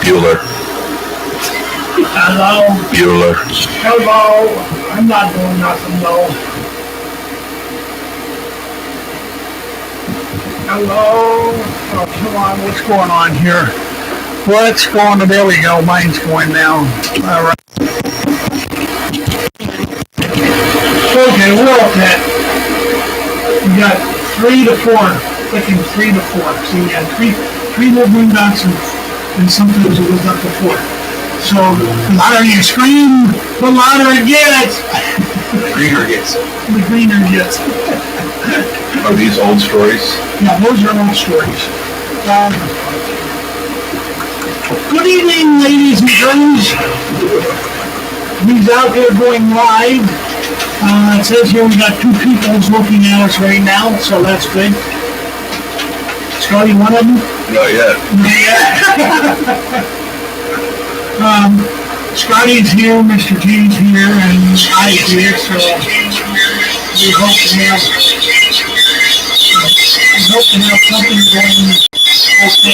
Bueller. Hello? Bueller. Hello? I'm not doing nothing, though. Hello? Oh, come on, what's going on here? What's going on? There we go, mine's going now. All right. Okay, we're all set. We got 3 to 4. Clicking 3 to 4. See, you got three little green dots and sometimes it goes up to 4. So the louder you scream, the louder it gets. The greener gets. The greener it gets. Are these old stories? Yeah, those are old stories. Good evening, ladies and gentlemen. He's out there going live. It says here we got 2 people looking at us right now, so that's good. Scotty, one of them? Not yet. Scotty's here, Mr. G's here, and I's here, so we hope to have something going okay.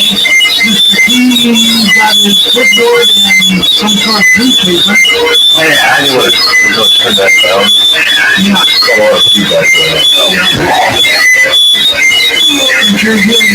Mr. G's got his clipboard and some sort of newspaper. Oh yeah, I knew what it was. Turn that down. Yeah. Got a lot of feedback for that. If you're hearing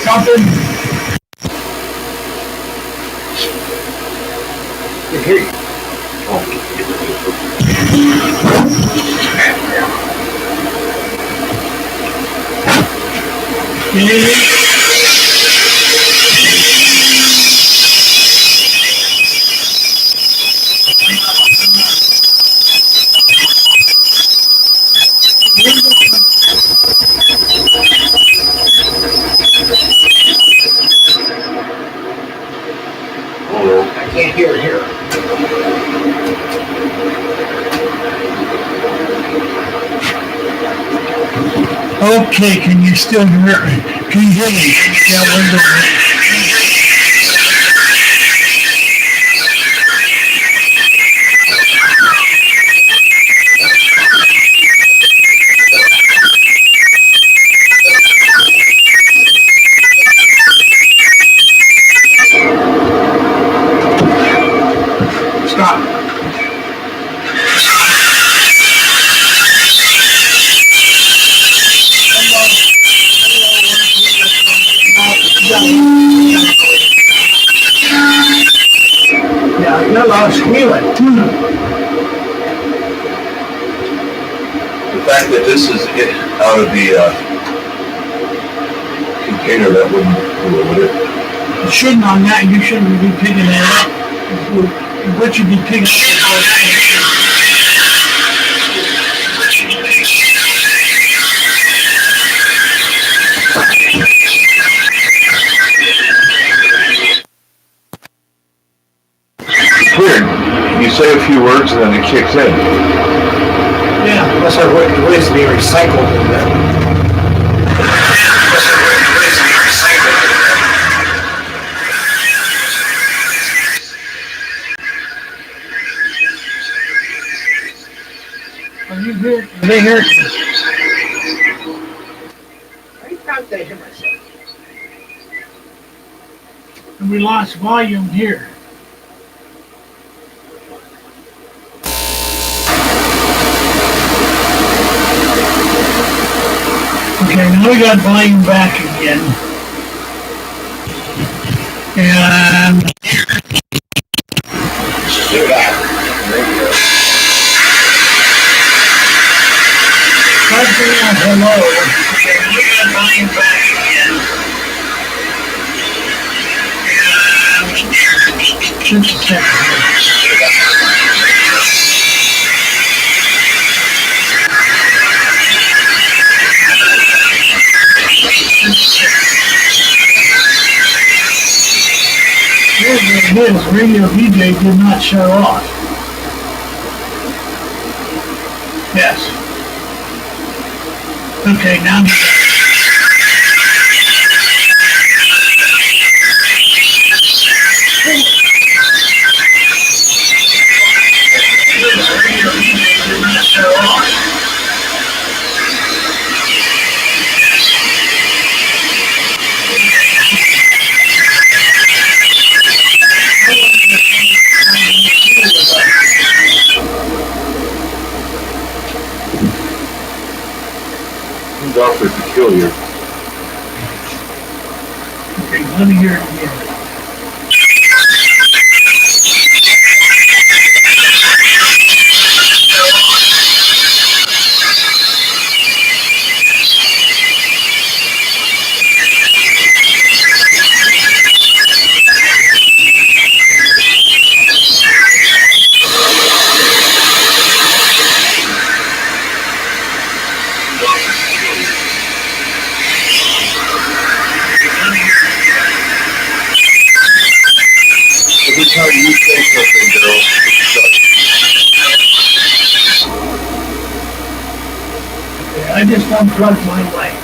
something. Hey. I can't hear it here. Okay, can you still hear me? Can you hear me? Yeah, window. Stop. Yeah, you're loud squealing. The fact that this is out of the container, that wouldn't do it, would it? You shouldn't on that, you shouldn't be picking that up. What you'd be picking up. Weird. You say a few words and then it kicks in. Yeah, unless our ways to be recycled in that. Are you here? Are they here? I thought they hear myself. And we lost volume here. Okay, now we got volume back again. And Do that. hello. Okay, we got volume back again. And just a second. There it is. Radio DJ did not shut off. Yes. Okay, now. Radio DJ did not shut off. Seems awfully peculiar. Okay, let me hear it again. Every time you say something, Daryl, Okay, I just unplugged my light.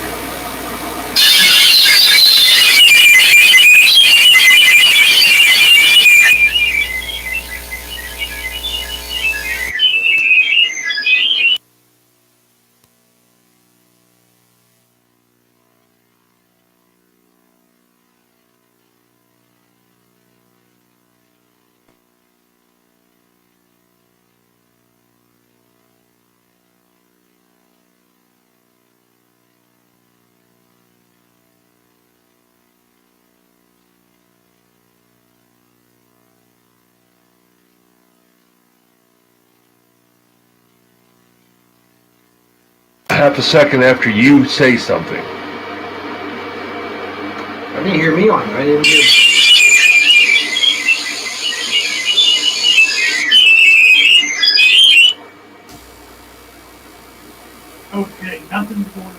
half a second after you say something. I didn't hear me on. I didn't hear. Okay, nothing's going on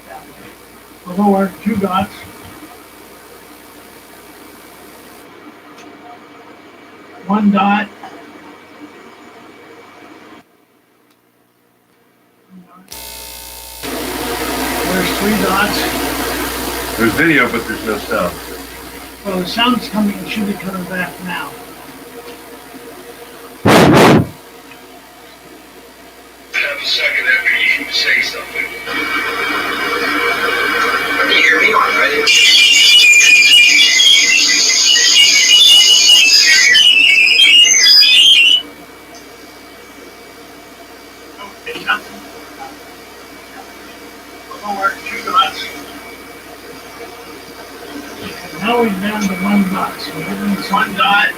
down there. Below our 2 dots. One dot. There's 3 dots. There's video, but there's no sound. Well, the sound's coming, it should be coming back now. Half a second after you say something. I didn't hear me on. I didn't. Okay, nothing. Below our 2 dots. Now we're down to 1 dot. So everyone's 1 dot.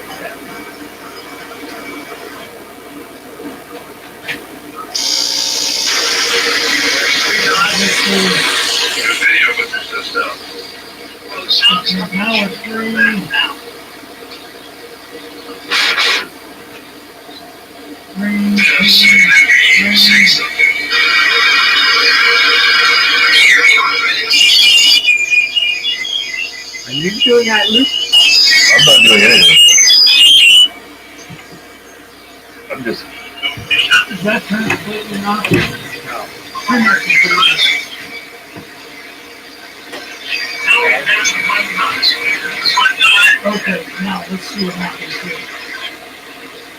There's video, but there's no sound. Well, the sound's coming now we're 3 now. 3, 2, 3. Are you doing that, Luke? I'm not doing anything. I'm just. Is that turned completely off? No. Turn that completely off. Okay, now let's see what happens here.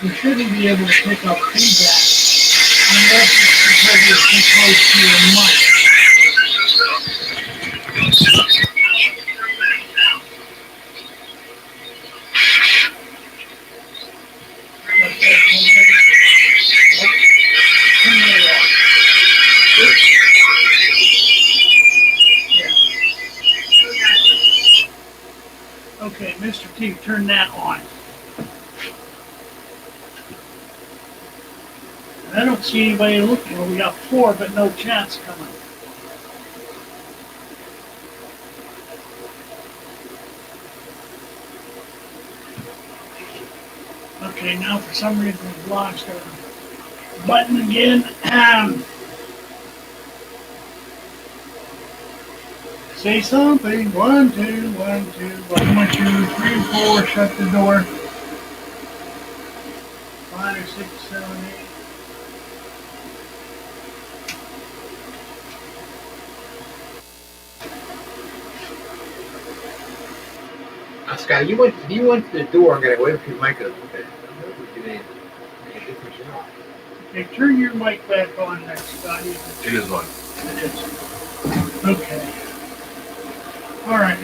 You shouldn't be able to pick up feedback unless it's because you're too close to your mic. Okay, Mr. T, turn that on. I don't see anybody looking. Well, we got 4, but no chats coming. Okay, now for some reason the blog's got a button again. Say something. 1, 2, 1, 2. 1, 2, 3, 4. Shut the door. 5, 6, 7, 8. Scott, you went to the door and got away from your mic a little bit. You didn't make a difference at all. Okay, turn your mic back on there, Scotty. It is on. It is. Okay. All right.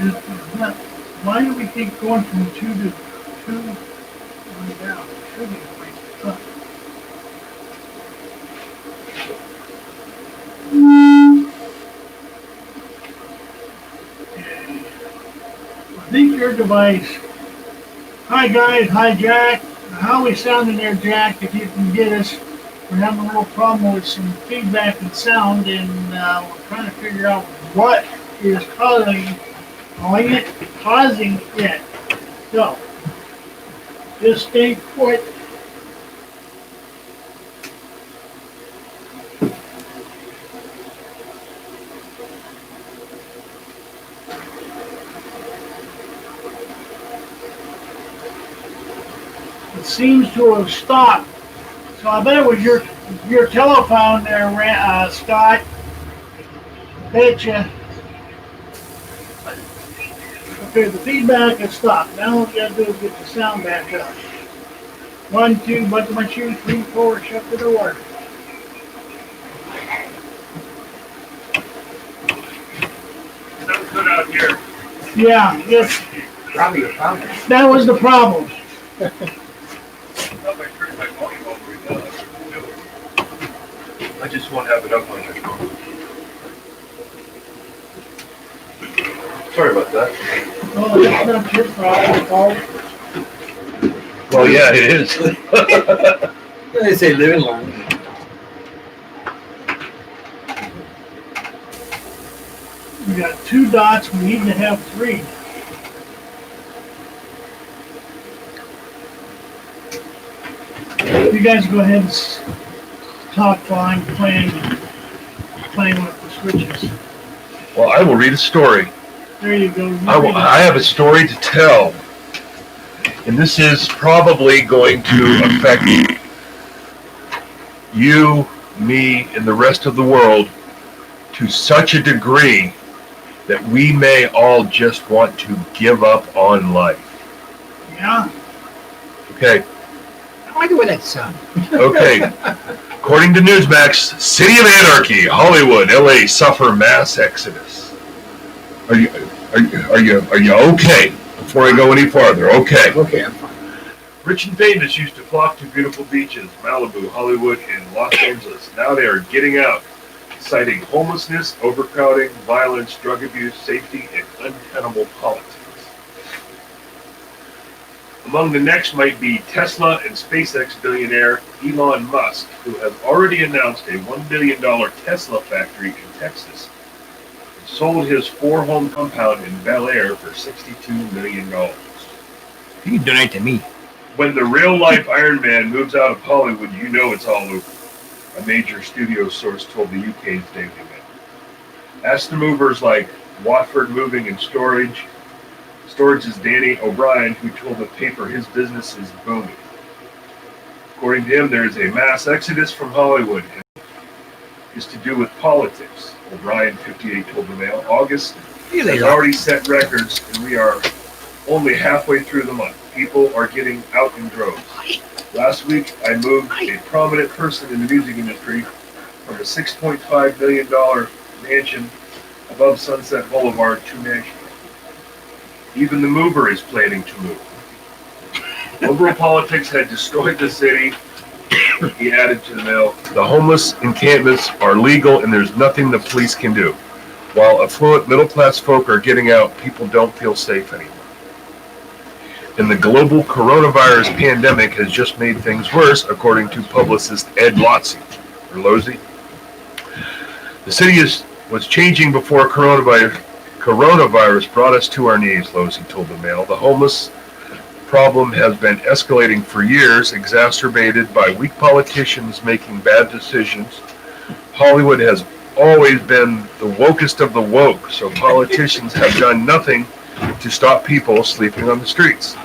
Why do we keep going from 2 to 2 on down? Should be up. I think your device. Hi guys, hi Jack. How we sounding there, Jack? If you can get us, we're having a little problem with some feedback and sound, and we're trying to figure out what is causing it. So, just stay put. It seems to have stopped. So I bet it was your telephone there, Scott. Betcha. Okay, the feedback has stopped. Now what we gotta do is get the sound back up. 1, 2, buckle my shoes, 3, 4, shut the door. Sounds good out here. Yeah, yes, Probably your problem. that was the problem. I just won't have it up on my phone. Sorry about that. Oh, that's not your problem, Paul. Well, yeah, it is. They say living long. We got 2 dots, we need to have 3. You guys go ahead and talk while I'm playing with the switches. Well, I will read a story. There you go. I have a story to tell. And this is probably going to affect you, me, and the rest of the world to such a degree that we may all just want to give up on life. Yeah. Okay. I like the way that sounds. Okay. According to Newsmax, City of Anarchy, Hollywood, LA suffer mass exodus. Are you okay? Before I go any farther, okay. Okay, I'm fine. Rich and famous used to flock to beautiful beaches, Malibu, Hollywood, and Los Angeles. Now they are getting out, citing homelessness, overcrowding, violence, drug abuse, safety, and untenable politics. Among the next might be Tesla and SpaceX billionaire Elon Musk, who has already announced a $1 billion Tesla factory in Texas and sold his 4-home compound in Bel Air for $62 million. You can donate to me. When the real-life Iron Man moves out of Hollywood, you know it's all over, a major studio source told the UK's Daily Mail. Ask the movers like Watford Moving and Storage's Danny O'Brien, who told the paper his business is booming. According to him, there is a mass exodus from Hollywood and is to do with politics. O'Brien, 58, told the Mail. August has already set records, and we are only halfway through the month. People are getting out in droves. Last week, I moved a prominent person in the music industry from a $6.5 million mansion above Sunset Boulevard to Nashville. Even the mover is planning to move. Liberal politics had destroyed the city, he added to the Mail. The homeless encampments are legal and there's nothing the police can do. While affluent middle-class folk are getting out, people don't feel safe anymore. And the global coronavirus pandemic has just made things worse, according to publicist Ed Lozzi. The city was changing before coronavirus brought us to our knees, Lozzi told the Mail. The homeless problem has been escalating for years, exacerbated by weak politicians making bad decisions. Hollywood has always been the wokest of the woke, so politicians have done nothing to stop people sleeping on the streets.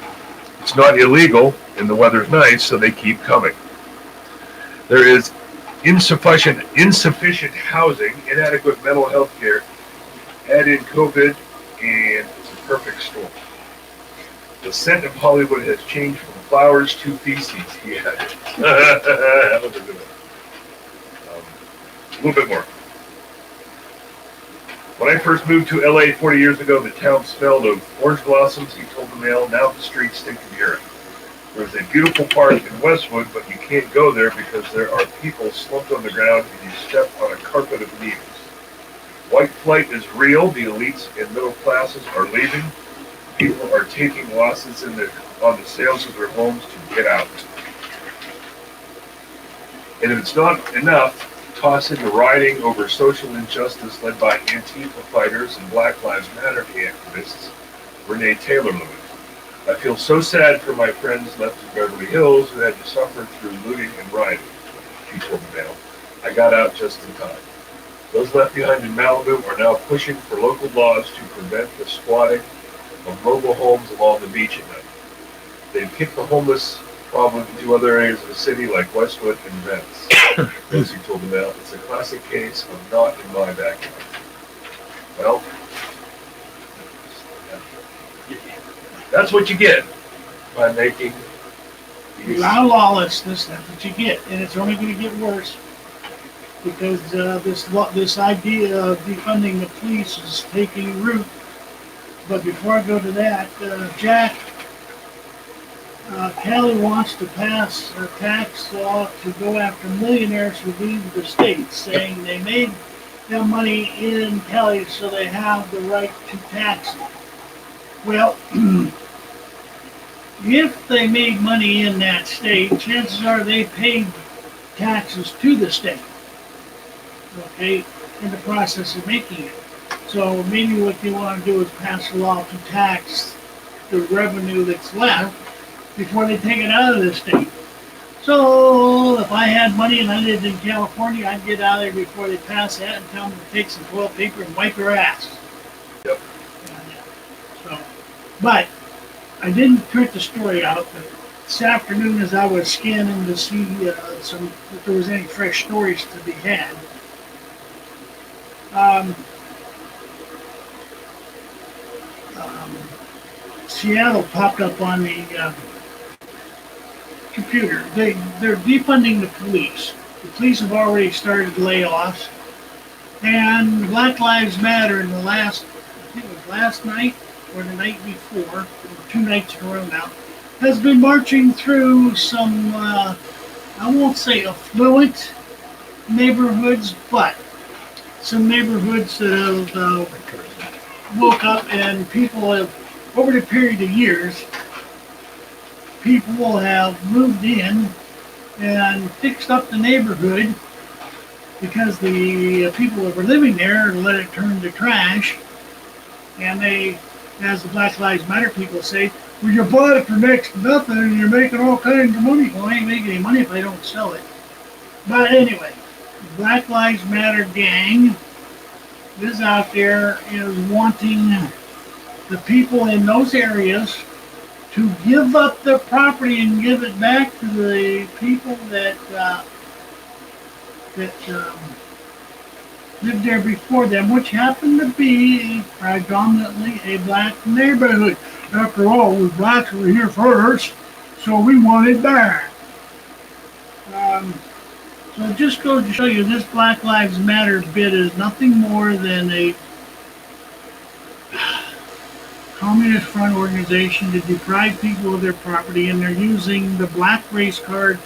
It's not illegal, and the weather's nice, so they keep coming. There is insufficient housing, inadequate mental health care, add in COVID, and it's a perfect storm. The scent of Hollywood has changed from flowers to feces, he added. That was a good one. A little bit more. When I first moved to LA 40 years ago, the town smelled of orange blossoms, he told the Mail. Now the streets stink of urine. There's a beautiful park in Westwood, but you can't go there because there are people slumped on the ground and you step on a carpet of needles. White flight is real. The elites and middle classes are leaving. People are taking losses on the sales of their homes to get out. And if it's not enough, toss in the rioting over social injustice led by Antifa fighters and Black Lives Matter activists, Renee Taylor Lewis. I feel so sad for my friends left in Beverly Hills who had to suffer through looting and rioting, she told the Mail. I got out just in time. Those left behind in Malibu are now pushing for local laws to prevent the squatting of mobile homes along the beach at night. They've kicked the homeless problem into other areas of the city like Westwood and Venice. Rosie told the Mail, it's a classic case of not in my backyard. Well, that's what you get by making these. Allow lawlessness, that's what you get, and it's only going to get worse because this idea of defunding the police is taking root. But before I go to that, Jack, Kelly wants to pass a tax law to go after millionaires who leave the state, saying they made their money in Kelly, so they have the right to tax it. Well, if they made money in that state, chances are they paid taxes to the state, okay, in the process of making it. So maybe what you want to do is pass a law to tax the revenue that's left before they take it out of the state. So if I had money and I lived in California, I'd get out of there before they pass that and tell them to take some toilet paper and wipe your ass. Yep. So, but I didn't print the story out, but this afternoon as I was scanning to see if there was any fresh stories to be had, Seattle popped up on the computer. They're defunding the police. The police have already started layoffs, and Black Lives Matter in the last, I think it was last night or the night before, or 2 nights in a row now, has been marching through some, I won't say affluent neighborhoods, but some neighborhoods that have woke up and people have, over the period of years, people have moved in and fixed up the neighborhood because the people that were living there let it turn to trash. And they, as the Black Lives Matter people say, well, you bought it for next to nothing and you're making all kinds of money. Well, I ain't making any money if I don't sell it. But anyway, the Black Lives Matter gang is out there, is wanting the people in those areas to give up their property and give it back to the people that lived there before them, which happened to be predominantly a black neighborhood. After all, we blacks were here first, so we want it back. So it just goes to show you this Black Lives Matter bit is nothing more than a Communist Front organization to deprive people of their property, and they're using the black race card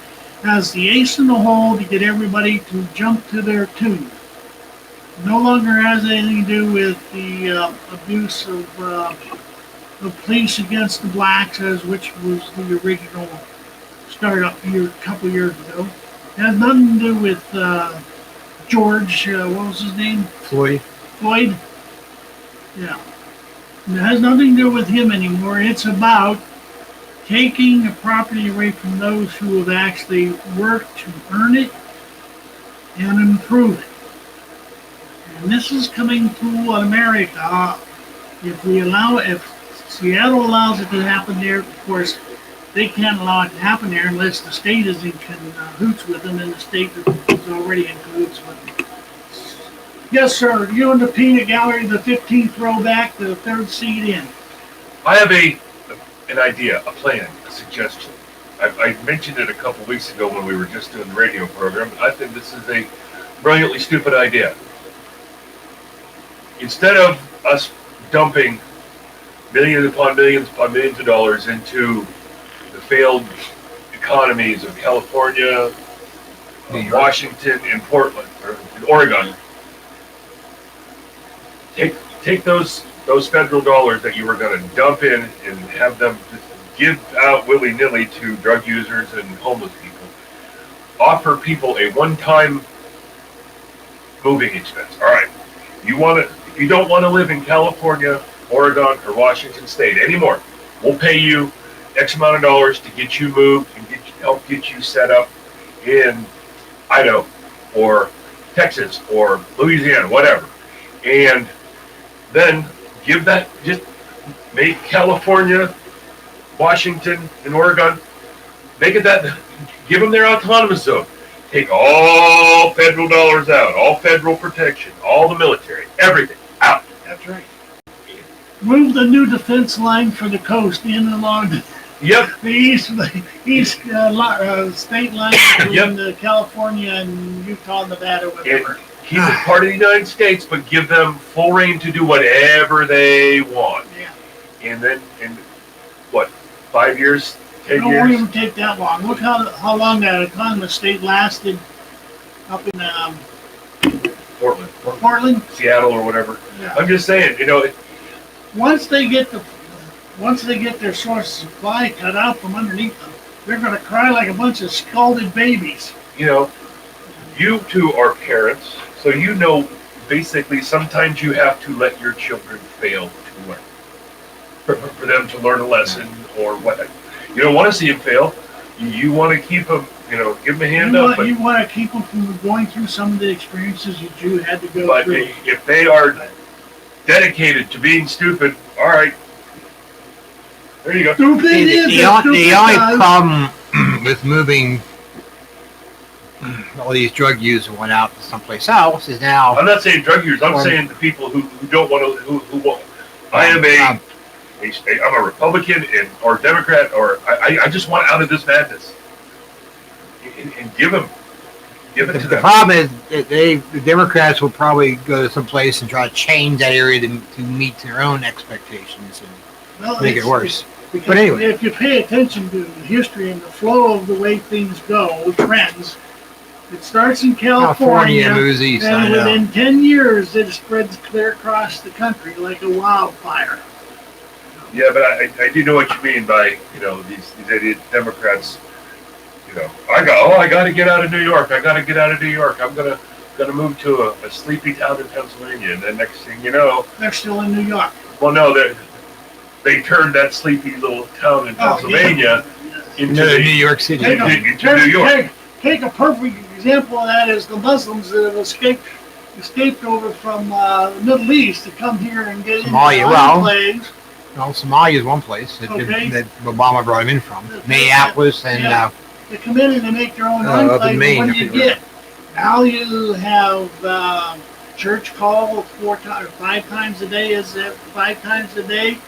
as the ace in the hole to get everybody to jump to their tune. No longer has anything to do with the abuse of police against the blacks, which was the original startup a couple years ago. It has nothing to do with George, what was his name? Floyd. Yeah. It has nothing to do with him anymore. It's about taking the property away from those who have actually worked to earn it and improve it. And this is coming to America. If Seattle allows it to happen there, of course, they can't allow it to happen there unless the state is in cahoots with them, and the state is already in cahoots with them. Yes, sir. You and the peanut gallery, the 15th row back, the third seat in. I have an idea, a plan, a suggestion. I mentioned it a couple weeks ago when we were just doing the radio program. I think this is a brilliantly stupid idea. Instead of us dumping millions upon millions of dollars into the failed economies of California, Washington, and Portland, or Oregon, take those federal dollars that you were going to dump in and have them give out willy-nilly to drug users and homeless people. Offer people a one-time moving expense. All right, if you don't want to live in California, Oregon, or Washington State anymore, we'll pay you X amount of dollars to get you moved and help get you set up in Idaho or Texas or Louisiana, whatever. And then just make California, Washington, and Oregon, give them their autonomous zone. Take all federal dollars out, all federal protection, all the military, everything out. That's right. Move the new defense line for the coast in along the east state line between California and Utah, Nevada, whatever. Keep it part of the United States, but give them full reign to do whatever they want. Yeah. And then, in 5 years, 10 It years? won't even take that long. Look how long that autonomous state lasted up in Portland, Seattle, or whatever. Yeah. I'm just saying, once they get their source of supply cut out from underneath them, they're going to cry like a bunch of scalded babies. You two are parents, so basically sometimes you have to let your children fail to learn. For them to learn a lesson or what. You don't want to see them fail. You want to keep them, give them a hand up. You want to keep them from going through some of the experiences that you had to go through. But if they are dedicated to being stupid, all right. There you go. The only problem with moving all these drug users went out to someplace else is now. I'm not saying drug users. I'm saying the people who don't want to. Who won't. I'm a Republican or Democrat, or I just want out of this madness. And give it to them. The problem is that the Democrats will probably go to some place and try to change that area to meet their own expectations and make it worse. But anyway, if you pay attention to the history and the flow of the way things go, trends, it starts in California moves east, and within 10 years it spreads clear across the country like a wildfire. Yeah, but I do know what you mean by these idiot Democrats. I got to get out of New York. I got to get out of New York. I'm gonna move to a sleepy town in Pennsylvania, and then next thing you know, they're still in New York. Well, no, they turned that sleepy little town in Pennsylvania into New York City. Into New York. Take a perfect example of that is the Muslims that have escaped over from the Middle East to come here and get Somalia. enclaves. Well, Somalia is one place that Obama brought him in from. Minneapolis and. They come in and they make their own enclave. What do you get? Now you have church call 5 times a day. Is it 5 times a day?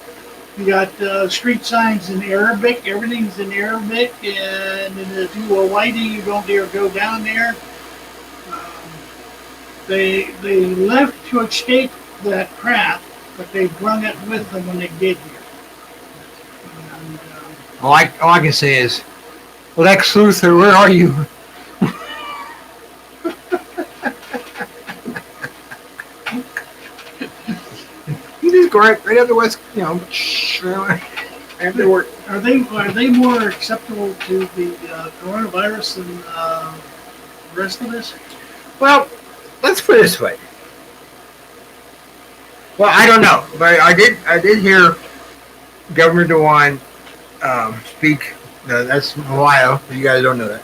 You got street signs in Arabic. Everything's in Arabic. And if you were whitey, you don't dare go down there. They left to escape that crap, but they brung it with them when they get here. And, all I can say is, Lex Luthor, where are you? He just go right up the west, afterward. Are they more acceptable to the coronavirus than the rest of us? Well, let's put it this way. Well, I don't know, but I did hear Governor DeWine speak. That's Ohio. You guys don't know that.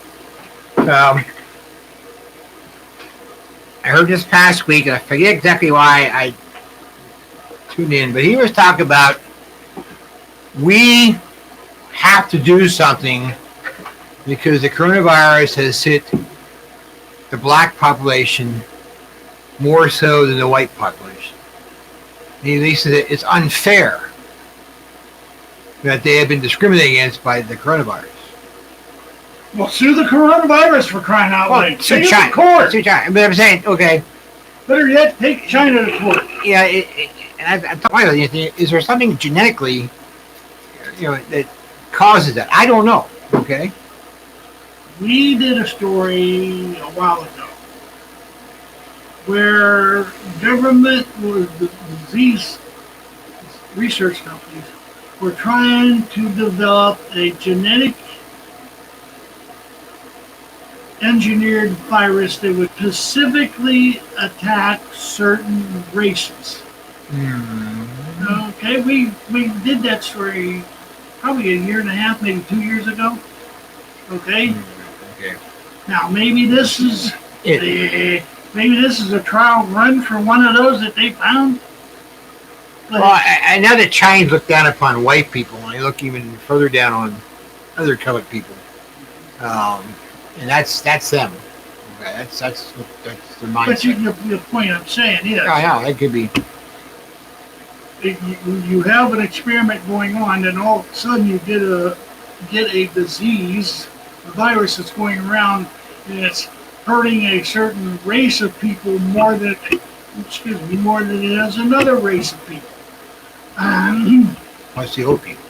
I heard this past week, and I forget exactly why I tuned in, but he was talking about we have to do something because the coronavirus has hit the black population more so than the white population. He said that it's unfair that they have been discriminated against by the coronavirus. Well, sue the coronavirus for crying out loud. Take it to court. But I'm saying, okay. Better yet, take China to court. Yeah, and I've thought about it. Is there something genetically, that causes that? I don't know. Okay. We did a story a while ago where government was the disease research companies were trying to develop a genetic engineered virus that would specifically attack certain races. Okay, we did that story probably a year and a half, maybe 2 years ago. Okay. Okay. Now maybe this is maybe this is a trial run for one of those that they found. But well, I know that Chinese look down upon white people, and they look even further down on other colored people. And that's them. Okay, that's their mindset. But the point I'm saying is, yeah, that could be. You have an experiment going on, and all of a sudden you get a disease, a virus that's going around, and it's hurting a certain race of people more than it is another race of people. Must be old people.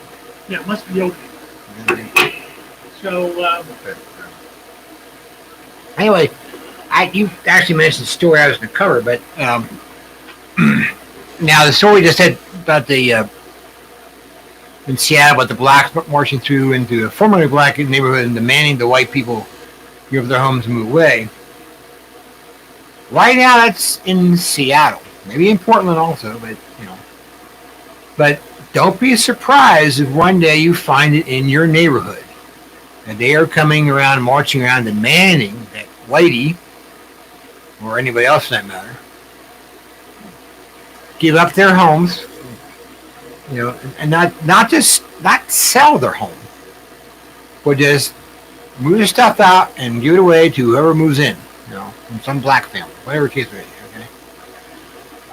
Yeah, it must be old people. So. Anyway, you actually mentioned the story I was going to cover, but now the story just said about the in Seattle about the blacks marching through into a formerly black neighborhood and demanding the white people give their homes and move away. Right now, that's in Seattle, maybe in Portland also, but don't be surprised if one day you find it in your neighborhood. And they are coming around, marching around, demanding that whitey, or anybody else for that matter, give up their homes, and not sell their home, but just move their stuff out and give it away to whoever moves in, from some black family, whatever case may be.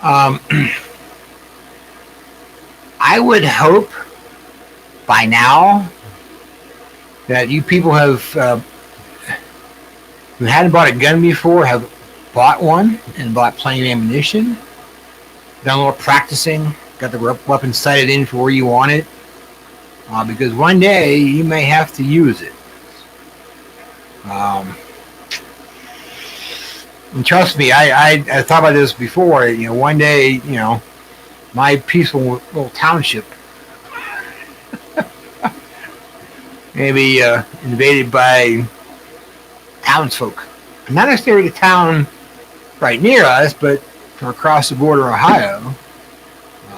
Okay. I would hope by now that you people who hadn't bought a gun before have bought one and bought plenty of ammunition, done a little practicing, got the weapon sighted in for where you want it, because one day you may have to use it. And trust me, I thought about this before. One day, my peaceful little township may be invaded by townsfolk. Not necessarily the town right near us, but from across the border of Ohio,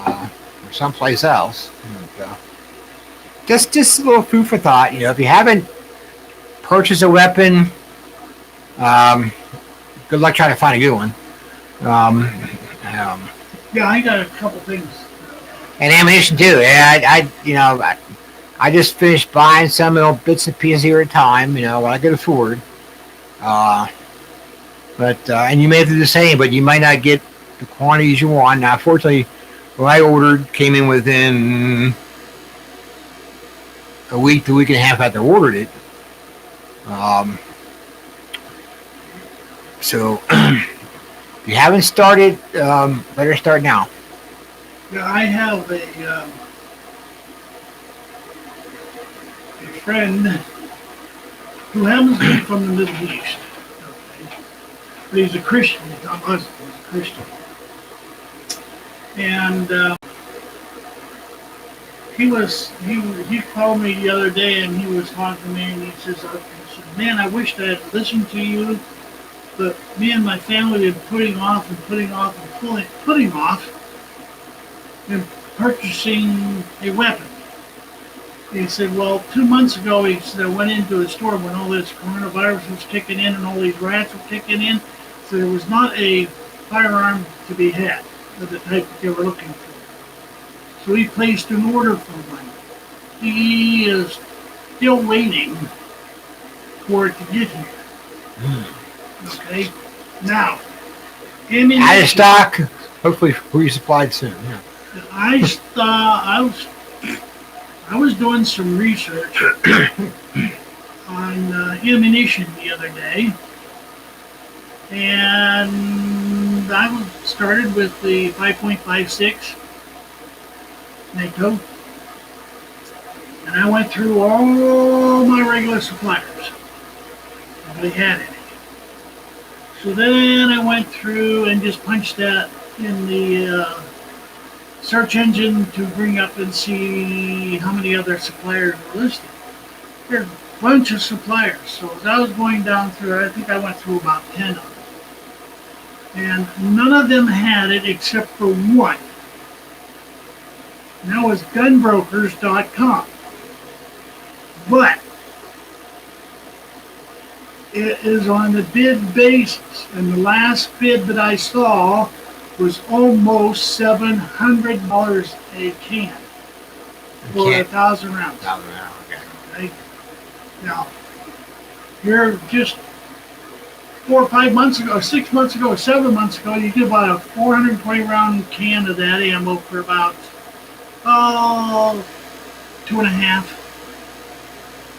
or someplace else. And, just a little food for thought. If you haven't purchased a weapon, good luck trying to find a good one. Yeah, I got a couple things. And ammunition too. Yeah, I just finished buying some little bits and pieces here at a time, what I could afford. And you may have to do the same, but you might not get the quantities you want. Now, fortunately, what I ordered came in within a week to week and a half after I ordered it. So, if you haven't started, better start now. Yeah, I have a friend who happens to be from the Middle East. Okay. But he's a Christian. He's not Muslim. He's a Christian. And he called me the other day and he was talking to me and he said, man, I wished I had listened to you, but me and my family have been putting off and purchasing a weapon. He said, well, 2 months ago, he said, I went into a store when all this coronavirus was kicking in and all these rats were kicking in. there was not a firearm to be had of the type that they were looking for. So he placed an order for one. He is still waiting for it to get here. Okay? Now, Out of stock. Hopefully resupplied soon. Yeah. I was doing some research on ammunition the other day, and I started with the 5.56 NATO, and I went through all my regular suppliers. Nobody had any. So then I went through and just punched that in the search engine to bring up and see how many other suppliers were listed. There's a bunch of suppliers. So as I was going down through, I think I went through about 10 of them. And none of them had it except for one. And that was gunbrokers.com. But it is on the bid basis. And the last bid that I saw was almost $700 a can for 1,000 rounds. 1,000 rounds, okay. Now, you're just 4 or 5 months ago, 6 months ago, 7 months ago, you could buy a 420 round can of that ammo for about, 2.5,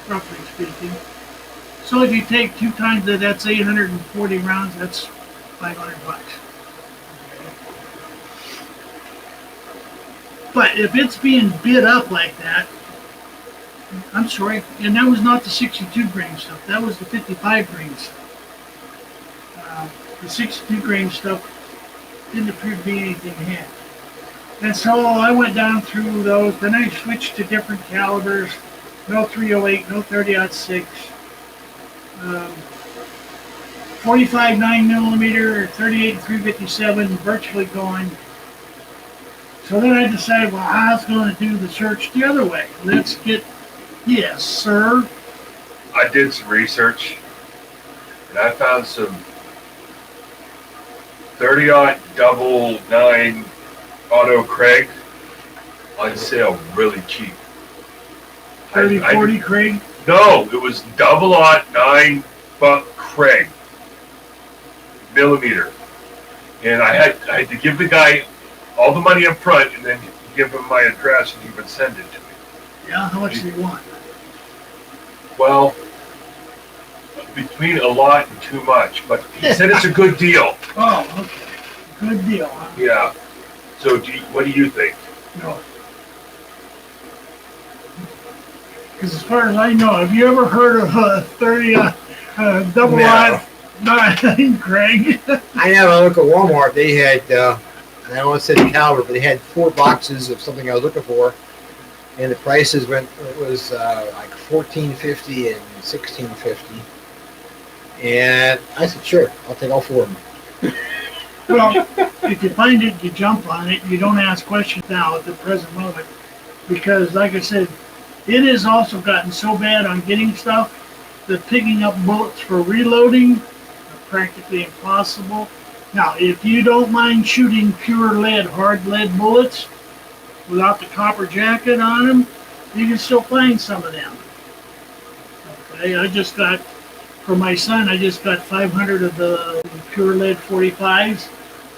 roughly speaking. So if you take 2 times that, that's 840 rounds, that's $500. But if it's being bid up like that, I'm sorry, and that was not the 62 grain stuff, that was the 55 grain stuff. The 62 grain stuff didn't appear to be anything had. And so I went down through those, then I switched to different calibers, no 308, no 30-06, 45 9mm, 38 357, virtually gone. So then I decided, well, I was going to do the search the other way. Let's get, yes, sir. I did some research, and I found some 30-09 Auto Craig on sale really cheap. 30-40 Craig? No, it was 009 buck Craig millimeter, and I had to give the guy all the money up front, and then give him my address, and he would send it to me. Yeah, how much do you want? Well, between a lot and too much, but he said it's a good deal. Oh, okay. Good deal, huh? Yeah. So, what do you think? No. Because as far as I know, have you ever heard of 30 double No. 09 Craig? I know. I look at Walmart. They had, I don't want to say the caliber, but they had 4 boxes of something I was looking for, and the prices went. It was like $14.50 and $16.50, and I said, "Sure, I'll take all 4 of them." Well, if you find it, you jump on it. You don't ask questions now at the present moment, because, like I said, it has also gotten so bad on getting stuff that picking up bullets for reloading are practically impossible. Now, if you don't mind shooting pure lead, hard lead bullets without the copper jacket on them, you can still find some of them. Okay, I just got, for my son, I just got 500 of the pure lead 45s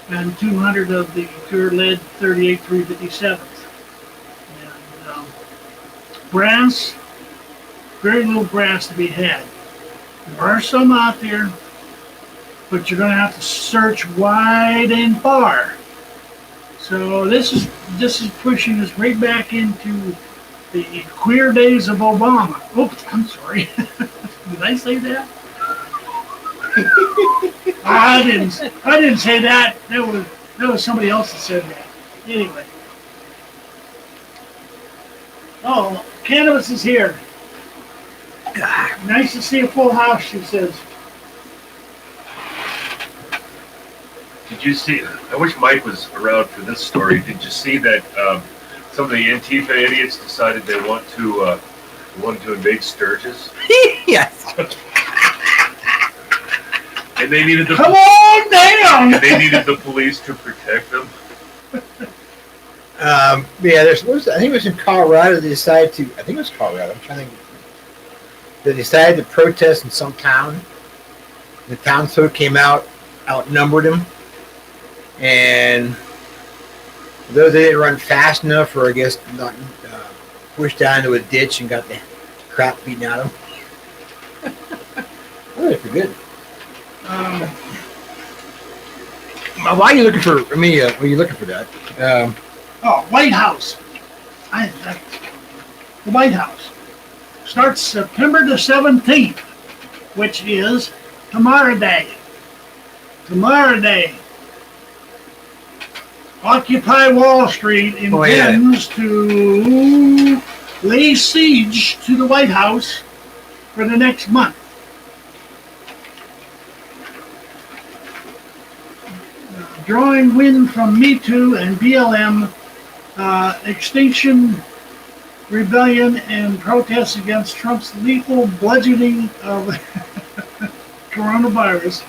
and 200 of the pure lead 38 357s. And brass, very little brass to be had. There are some out there, but you're going to have to search wide and far. So this is pushing us right back into the queer days of Obama. Oops, I'm sorry. Did I say that? I didn't say that. That was somebody else that said that. Anyway. Oh, cannabis is here. Nice to see a full house, she says. Did you see? I wish Mike was around for this story. Did you see that some of the Antifa idiots decided they wanted to invade Sturgis? Yes. And they needed Come on down! and they needed the police to protect them. Yeah, I think it was in Colorado. They decided to. I think it was Colorado. I'm trying to think. They decided to protest in some town. The townsfolk came out, outnumbered them, and though they didn't run fast enough, or I guess not pushed down into a ditch and got the crap beaten out of them. Really, pretty good. Why are you looking for? I mean, were you looking for that? White House. The White House starts September the 17th, which is tomorrow day. Tomorrow day. Occupy Wall Street intends to lay siege to the White House for the next month. Drawing wind from Me Too and BLM, Extinction Rebellion, and protests against Trump's lethal bludgeoning of coronavirus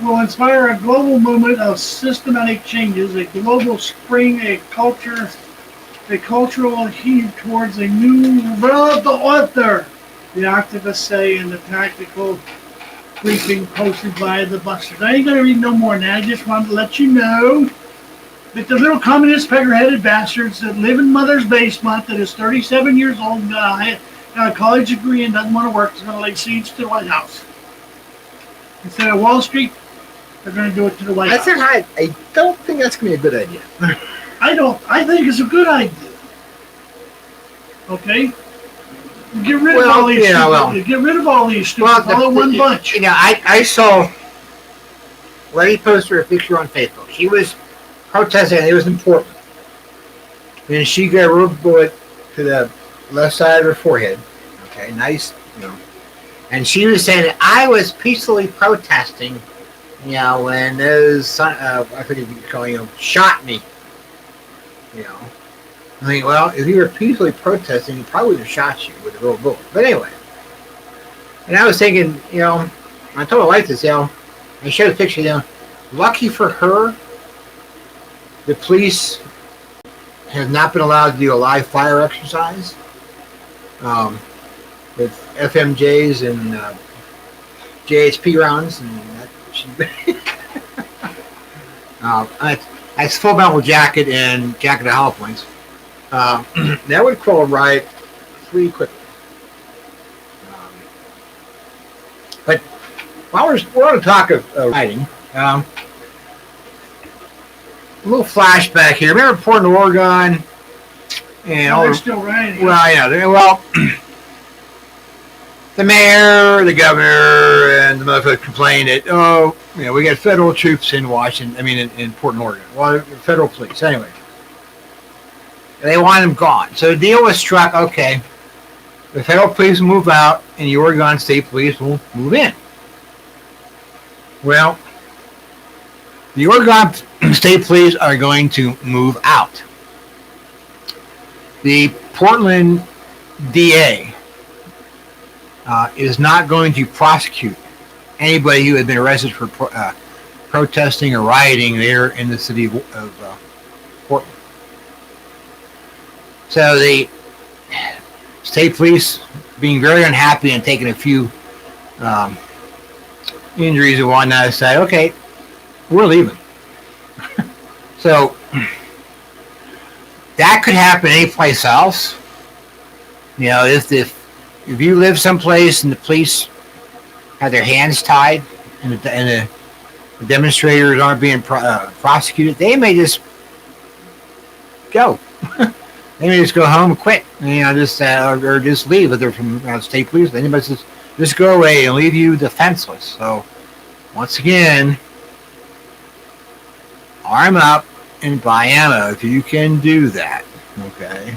will inspire a global movement of systematic changes, a global spring, a cultural heave towards a new world order, the activists say in the tactical briefing posted by the Busters. I ain't going to read no more now. I just wanted to let you know that the little communist pegger-headed bastards that live in mother's basement, that is 37 years old and got a college degree and doesn't want to work, is going to lay siege to the White House. Instead of Wall Street, they're going to do it to the White House. I don't think that's going to be a good idea. I think it's a good idea. Okay? Get rid of all these get rid of all these stupid all in one bunch. You know, I saw Letty posted a picture on Facebook. She was protesting, and it was in Portland. And she got a rubber bullet to the left side of her forehead. Okay, nice, you know. And she was saying that I was peacefully protesting, you know, when those I forget what you call, you know, shot me. You know. I mean, well, if you were peacefully protesting, he probably would have shot you with a rubber bullet. But anyway. And I was thinking, you know, I told my wife this, you know, I showed a picture, you know, lucky for her, the police have not been allowed to do a live fire exercise with FMJs and JHP rounds, and that that's full metal jacket and jacket of hollow points. That would quell a riot pretty quickly. But while we're on the talk of rioting, a little flashback here. Remember Portland, Oregon? And they're still rioting. Well, yeah. The mayor, the governor, and the motherfucker complained that, oh, you know, we got federal troops in Washington. I mean, in Portland, Oregon. Well, federal police. Anyway. They want them gone. So the deal was struck, okay, the federal police will move out and the Oregon State Police will move in. Well, the Oregon State Police are going to move out. The Portland DA is not going to prosecute anybody who had been arrested for protesting or rioting there in the city of Portland. So the state police, being very unhappy and taking a few injuries and whatnot, say, okay, we're leaving. So that could happen anyplace else. You know, if you live someplace and the police have their hands tied and the demonstrators aren't being prosecuted, they may just go. They may just go home and quit, you know, or just leave if they're from state police. Anybody just go away and leave you defenseless. So, once again, arm up and buy ammo if you can do that. Okay.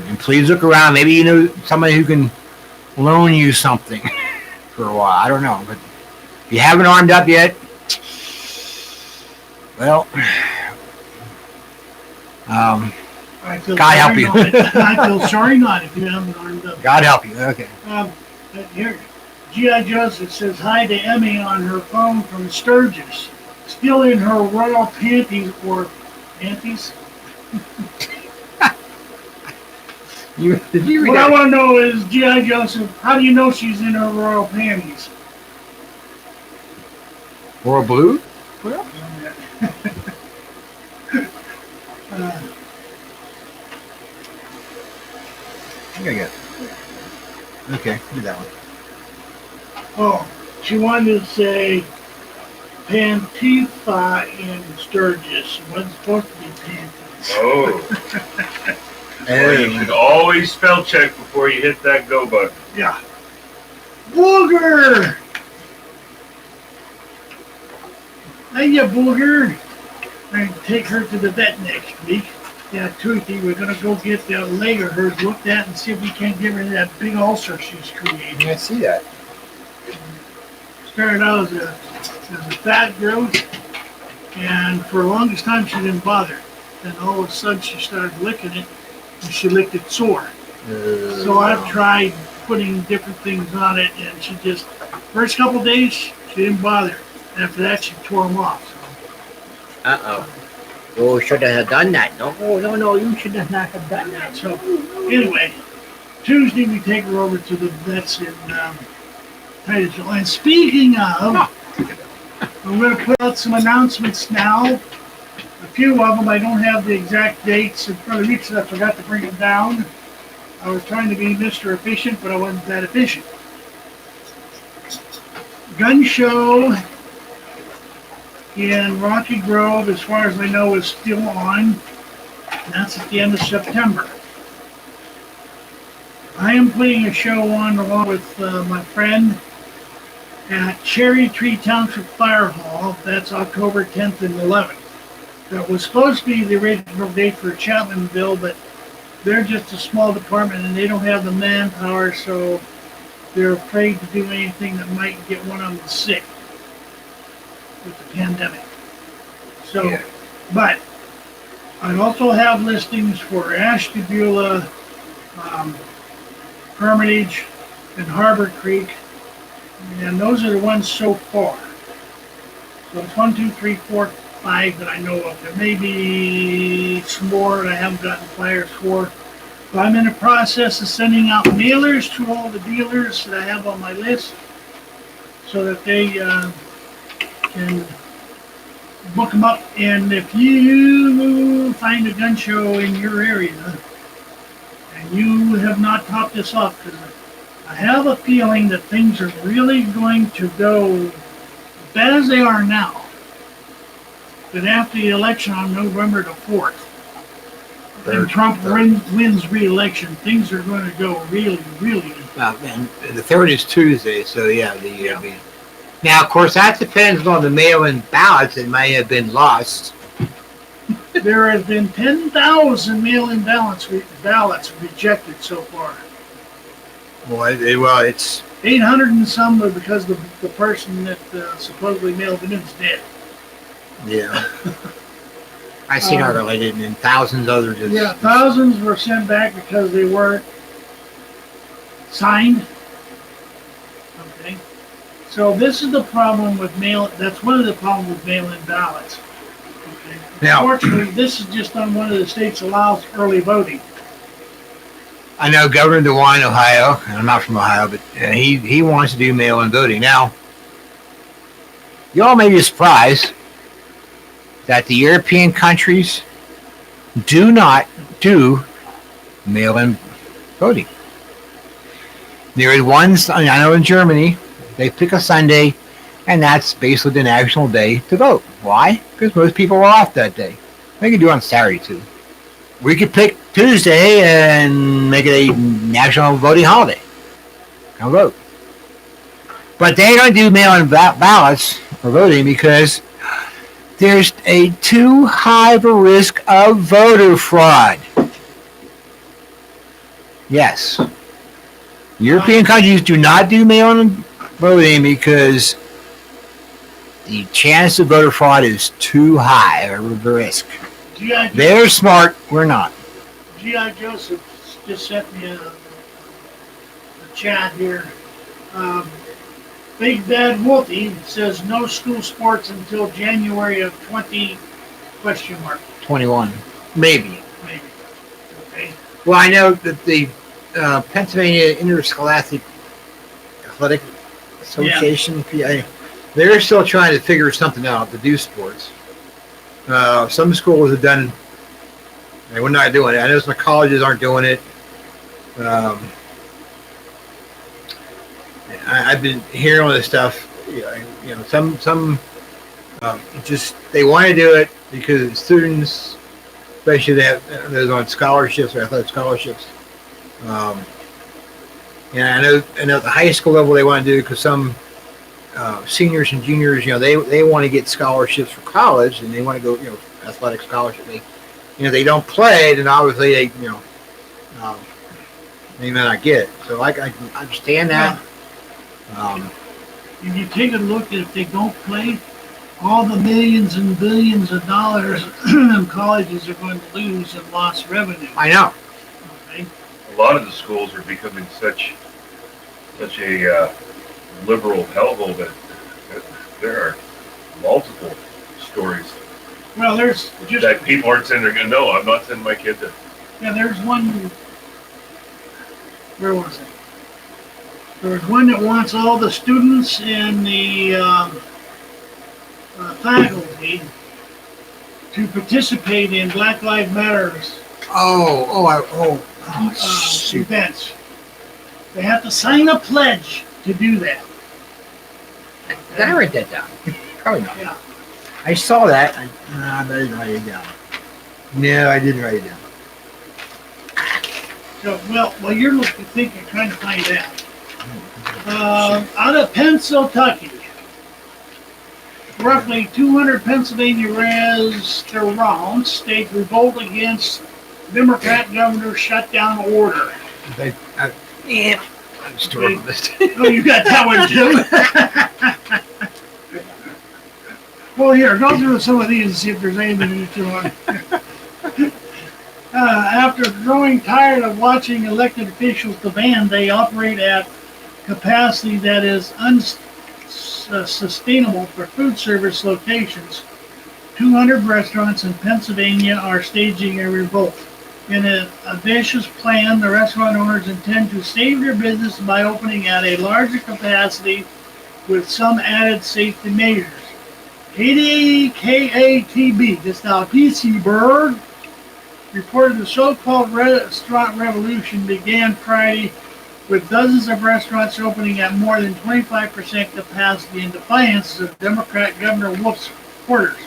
And please look around. Maybe you know somebody who can loan you something for a while. I don't know, but if you haven't armed up yet, well, I feel God help sorry you. not. I feel sorry not if you haven't armed up. God help you. Okay. Here, G.I. Joseph says hi to Emmy on her phone from Sturgis. Still in her royal panties or panties? Did you read What I that? want to know is, G.I. Joseph, how do you know she's in her royal panties? Royal blue? Okay, good. Okay, do that one. Oh, she wanted to say Pantifa in Sturgis. It wasn't supposed to be panties. Oh. Well, you should always spell check before you hit that go button. Yeah. Booger! Hey, you booger. I can take her to the vet next week. Yeah, Toothy, we're going to go get that leg of hers looked at and see if we can't give her that big ulcer she's created. I see that. Started out as a fat growth, and for the longest time she didn't bother. Then all of a sudden she started licking it, and she licked it sore. So I've tried putting different things on it, and she just, first couple of days, she didn't bother. After that, she tore them off. So. Uh-oh. You should have done that. No, you should not have done that. So, anyway, Tuesday we take her over to the vets in Titusville. And speaking of, I'm going to put out some announcements now. A few of them, I don't have the exact dates in front of me because I forgot to bring them down. I was trying to be Mr. Efficient, but I wasn't that efficient. Gun show in Rocky Grove, as far as I know, is still on. And that's at the end of September. I am putting a show on along with my friend at Cherry Tree Township Fire Hall. That's October 10th and 11th. That was supposed to be the original date for Chapmanville, but they're just a small department and they don't have the manpower, so they're afraid to do anything that might get one of them sick with the pandemic. So, Yeah. But I also have listings for Ashtabula, Hermitage, and Harbor Creek, and those are the ones so far. So it's 1, 2, 3, 4, 5 that I know of. There may be some more that I haven't gotten flyers for. But I'm in the process of sending out mailers to all the dealers that I have on my list so that they can book them up. And if you find a gun show in your area and you have not topped this off, because I have a feeling that things are really going to go bad as they are now, that after the election on November the 4th, and Trump wins re-election, things are going to go really, really. And the 3rd is Tuesday, so yeah. Now, of course, that depends on the mail-in ballots that may have been lost. There have been 10,000 mail-in ballots rejected so far. Well, it's 800 and some are because the person that supposedly mailed it in is dead. yeah. I seen her related, and thousands others. Yeah, thousands were sent back because they weren't signed. Okay. So this is the problem with mail. That's one of the problems with mail-in ballots. Okay. Now, unfortunately, this is just on one of the states that allows early voting. I know Governor DeWine, Ohio, and I'm not from Ohio, but he wants to do mail-in voting. Now, y'all may be surprised that the European countries do not do mail-in voting. There is ones, I know in Germany, they pick a Sunday, and that's basically the national day to vote. Why? Because most people are off that day. They can do it on Saturday, too. We could pick Tuesday and make it a national voting holiday. Come vote. But they don't do mail-in ballots for voting because there's a too high of a risk of voter fraud. Yes. European countries do not do mail-in voting because the chance of voter fraud is too high of a risk. G.I. Joe, They're smart, we're not. G.I. Joseph just sent me a chat here. Um, Big Bad Wolfie says no school sports until January of 20 question mark 21, maybe. maybe. Okay. Well, I know that the Pennsylvania Interscholastic Athletic Association, PA, they're still trying to figure something out to do sports. Some schools have done. We're not doing it. I know some colleges aren't doing it. I've been hearing all this stuff. Some just they want to do it because students, especially those on scholarships or athletic scholarships. And I know at the high school level they want to do it because some seniors and juniors, they want to get scholarships for college and they want to go, athletic scholarship. They don't play, then obviously they may not get it. So I can understand that. If you take a look at if they don't play, all the millions and billions of dollars colleges are going to lose in lost revenue. I know. Okay. A lot of the schools are becoming such a liberal hellhole that there are multiple stories Well, there's just that people aren't saying they're going to know. I'm not sending my kid there. yeah. There's one. Where was it? There's one that wants all the students and the faculty to participate in Black Lives Matters events. They have to sign a pledge to do that. Did I write that down? Probably not. Yeah. I saw that. I didn't write it down. No, I didn't write it down. So, while you're trying to find that, out of Pennsylvania, roughly 200 Pennsylvania residents state revolt against Democrat governor shutdown order. Yeah. I'm still on the list. Oh, you got that one too? Well, here, go through some of these and see if there's anything you two on. After growing tired of watching elected officials demand they operate at capacity that is unsustainable for food service locations, 200 restaurants in Pennsylvania are staging a revolt. In a ambitious plan, the restaurant owners intend to save their business by opening at a larger capacity with some added safety measures. KATB, just now PC Bird, reported the so-called restaurant revolution began Friday with dozens of restaurants opening at more than 25% capacity in defiance of Democrat Governor Wolf's orders.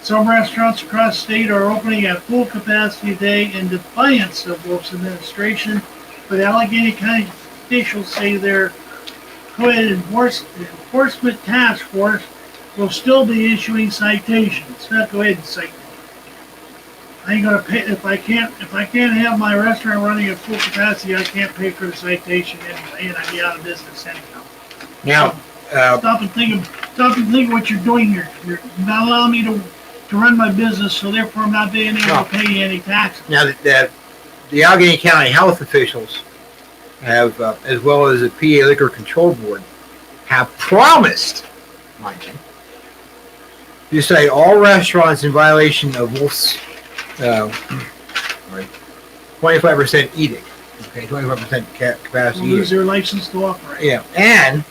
Some restaurants across the state are opening at full capacity today in defiance of Wolf's administration, but Allegheny County officials say their COVID enforcement task force will still be issuing citations. Not go ahead and cite me. I ain't gonna pay if I can't have my restaurant running at full capacity. I can't pay for the citation anyway, and I'd be out of business anyhow. Now, Stop and think what you're doing here. You're not allowing me to run my business, so therefore I'm not being able to pay you any taxes. now that the Allegheny County health officials have, as well as the PA Liquor Control Board, have promised, mind you, to say all restaurants in violation of Wolf's 25% edict, okay, 25% capacity Lose edict. their license to operate. Yeah, and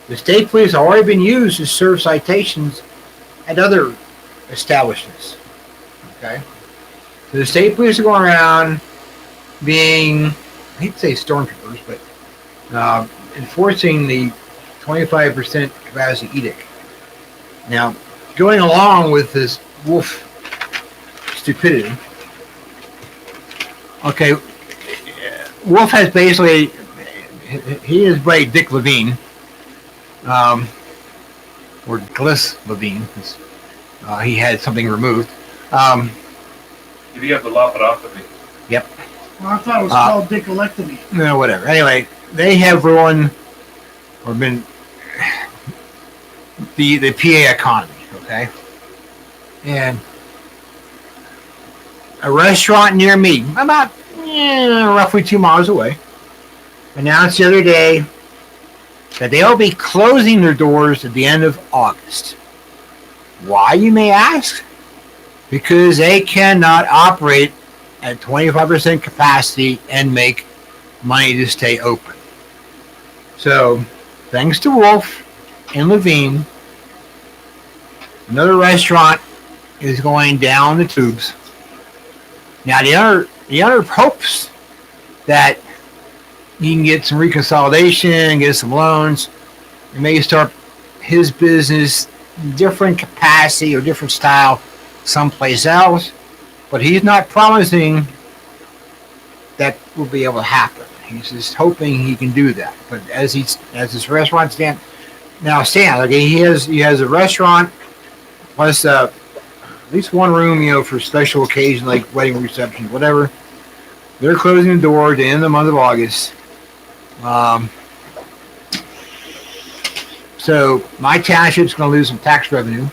the state police have already been used to serve citations at other establishments. Okay, so the state police are going around being, I hate to say stormtroopers, but enforcing the 25% capacity edict. Now, going along with this Wolf stupidity, okay, Wolf has basically, he is by Dick Levine, or Gliss Levine, because he had something removed. Did you have to lop it off of me? Yep. Well, I thought it was called dickolectomy. No, whatever. Anyway, they have ruined or been the PA economy, okay? And a restaurant near me, about roughly 2 miles away, announced the other day that they'll be closing their doors at the end of August. Why, you may ask? Because they cannot operate at 25% capacity and make money to stay open. So, thanks to Wolf and Levine, another restaurant is going down the tubes. Now, the other hopes that he can get some reconsolidation, get some loans, and maybe start his business different capacity or different style someplace else. But he's not promising that will be able to happen. He's just hoping he can do that. But as this restaurant stands, okay, he has a restaurant plus at least one room, for special occasions like wedding receptions, whatever. They're closing the door at the end of the month of August. So my township's going to lose some tax revenue.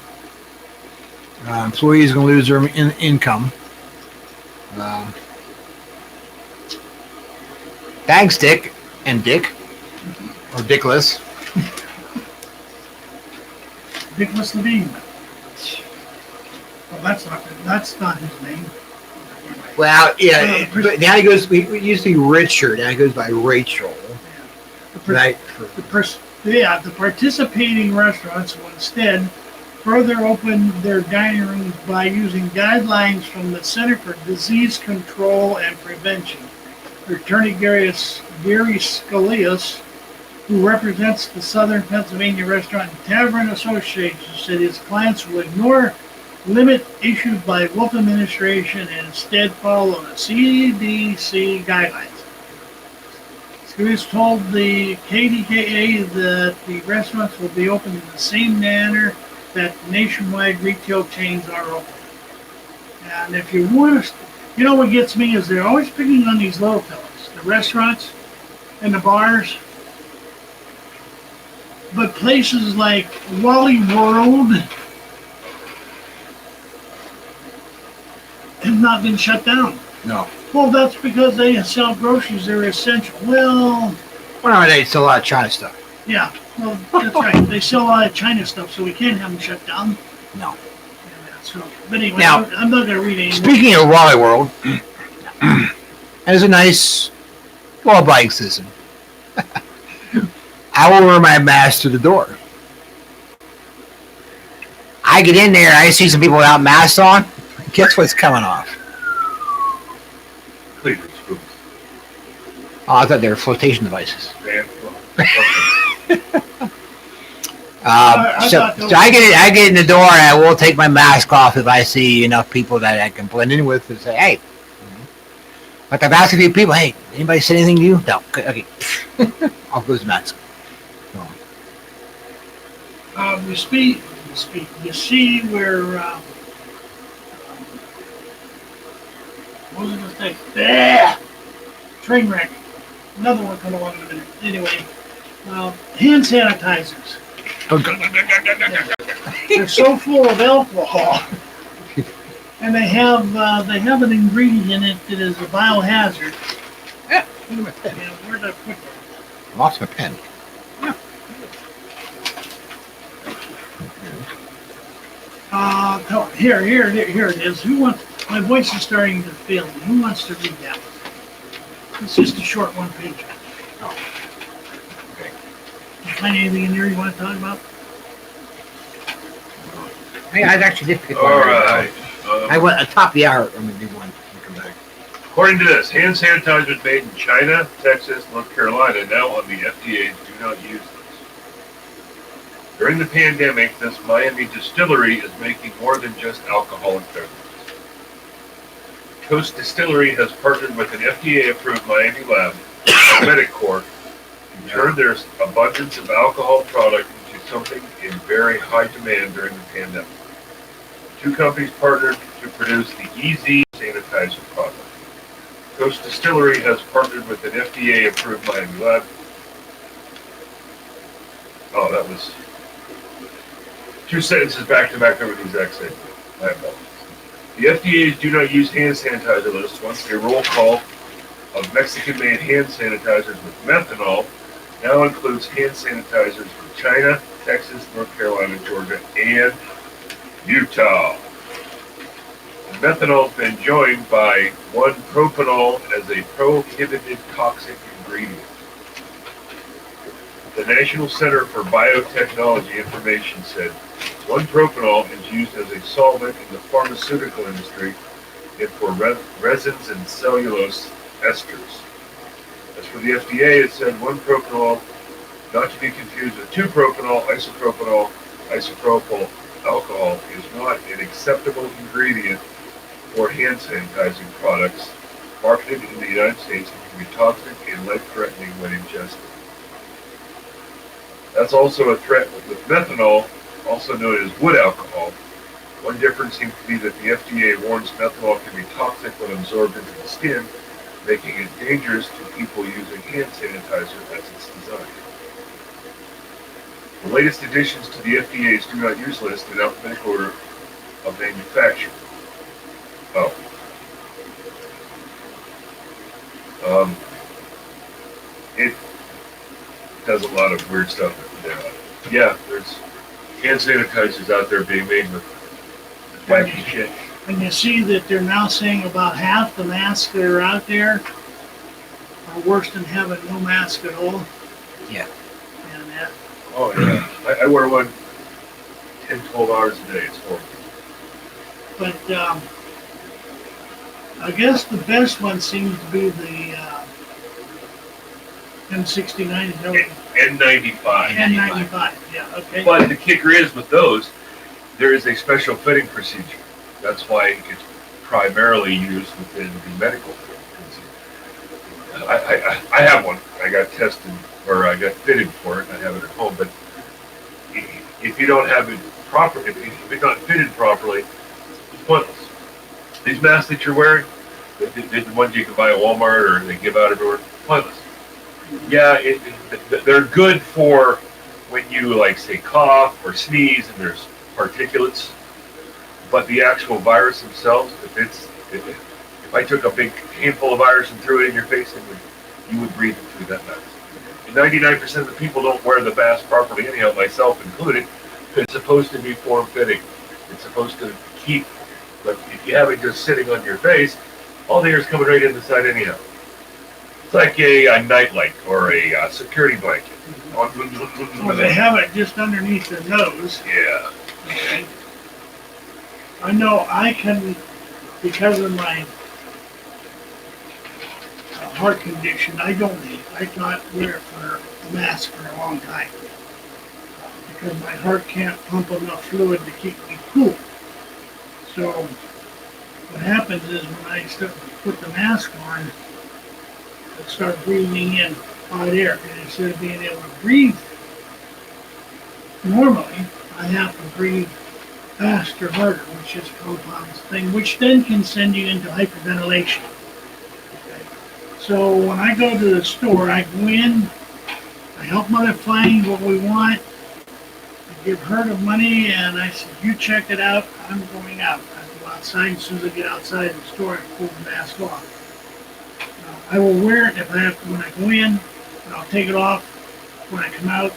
Employees are going to lose their income. Thanks, Dick and Dick, or Dickless. Nicholas Levine. Well, that's not his name. Well, yeah, but now he goes. We used to be Richard. Now he goes by Rachel. Right. The participating restaurants will instead further open their dining rooms by using guidelines from the Center for Disease Control and Prevention. Attorney Gary Scalias, who represents the Southern Pennsylvania Restaurant and Tavern Association, said his clients will ignore limit issued by Wolf administration and instead follow the CDC guidelines. Scalias told the KDKA that the restaurants will be open in the same manner that nationwide retail chains are open. And if you want to, what gets me is they're always picking on these little fellas, the restaurants and the bars. But places like Wally World have not been shut down. No. Well, that's because they sell groceries. They're essential. Well, they sell a lot of China stuff. Yeah, well, that's right. They sell a lot of China stuff, so we can't have them shut down. No. But anyway, Now, I'm not going to read any more. Speaking of Wally World, there's a nice law-abiding citizen. I will wear my mask to the door. I get in there, I see some people without masks on. Guess what's coming off? Cleveland spoons. Oh, I thought they were flotation devices. So I get in the door and I will take my mask off if I see enough people that I can blend in with and say, hey. Like I've asked a few people, hey, anybody say anything to you? No. Okay. Off goes the mask. You see where, what was I going to say? Train wreck. Another one coming along in a minute. Anyway, hand sanitizers. They're so full of alcohol, and they have an ingredient in it that is a biohazard. Yeah, look at my pen. Where'd I put that? I lost my pen. Here it is. Who wants? My voice is starting to fail me. Who wants to read that? It's just a short one page. Oh. Okay. Did you find anything in there you want to talk about? Hey, I actually did pick one. All right. I went at top of the hour. I'm gonna do one. Come back. According to this, hand sanitizers made in China, Texas, North Carolina now on the FDA's do not use list. During the pandemic, this Miami distillery is making more than just alcoholic beverages. Coast Distillery has partnered with an FDA-approved Miami lab, MediCorp, to turn their abundance of alcohol product into something in very high demand during the pandemic. Two companies partnered to produce the EZ sanitizer product. Coast Distillery has partnered with an FDA-approved Miami lab. Oh, that was two sentences back to back over the exact same thing. My apologies. The FDA's do not use hand sanitizer list once a roll call of Mexican-made hand sanitizers with methanol now includes hand sanitizers from China, Texas, North Carolina, Georgia, and Utah. And methanol has been joined by 1-propanol as a prohibited toxic ingredient. The National Center for Biotechnology information said 1-propanol is used as a solvent in the pharmaceutical industry and for resins and cellulose esters. As for the FDA, it said 1-propanol, not to be confused with 2-propanol, isopropyl alcohol, is not an acceptable ingredient for hand sanitizing products marketed in the United States and can be toxic and life-threatening when ingested. That's also a threat with methanol, also known as wood alcohol. One difference seems to be that the FDA warns methanol can be toxic when absorbed into the skin, making it dangerous to people using hand sanitizer as it's designed. The latest additions to the FDA's Do Not Use list in alphabetical order of manufacture. It does a lot of weird stuff. Yeah, there's hand sanitizers out there being made with wacky shit. And you see that they're now saying about half the masks that are out there are worse than having no mask at all. Yeah. And that, Oh, yeah. I wear one 10, 12 hours a day. It's horrible. but I guess the best one seems to be the M69. Is that what- N95. N95. Yeah. Okay. But the kicker is with those, there is a special fitting procedure. That's why it's primarily used within the medical field. I have one. I got tested, or I got fitted for it, and I have it at home. But if you don't have it proper, if it's not fitted properly, it's pointless. These masks that you're wearing, the ones you can buy at Walmart or they give out everywhere, pointless. Yeah, they're good for when you, like, say, cough or sneeze and there's particulates. But the actual virus themselves, if I took a big handful of virus and threw it in your face, you would breathe it through that mask. And 99% of the people don't wear the mask properly anyhow, myself included. It's supposed to be form-fitting. It's supposed to keep, but if you have it just sitting on your face, all the air is coming right in the side anyhow. It's like a nightlight or a security blanket. Well, they have it just underneath their nose. Yeah. Okay. I know I can, because of my heart condition, I cannot wear a mask for a long time because my heart can't pump enough fluid to keep me cool. So what happens is when I start to put the mask on, I start breathing in hot air, and instead of being able to breathe normally, I have to breathe faster, harder, which just compounds the thing, which then can send you into hyperventilation. Okay. So when I go to the store, I go in, I help Mother find what we want, I give her the money, and I say, you check it out, I'm going out. I go outside, as soon as I get outside the store, I pull the mask off. I will wear it if I have to when I go in, and I'll take it off when I come out.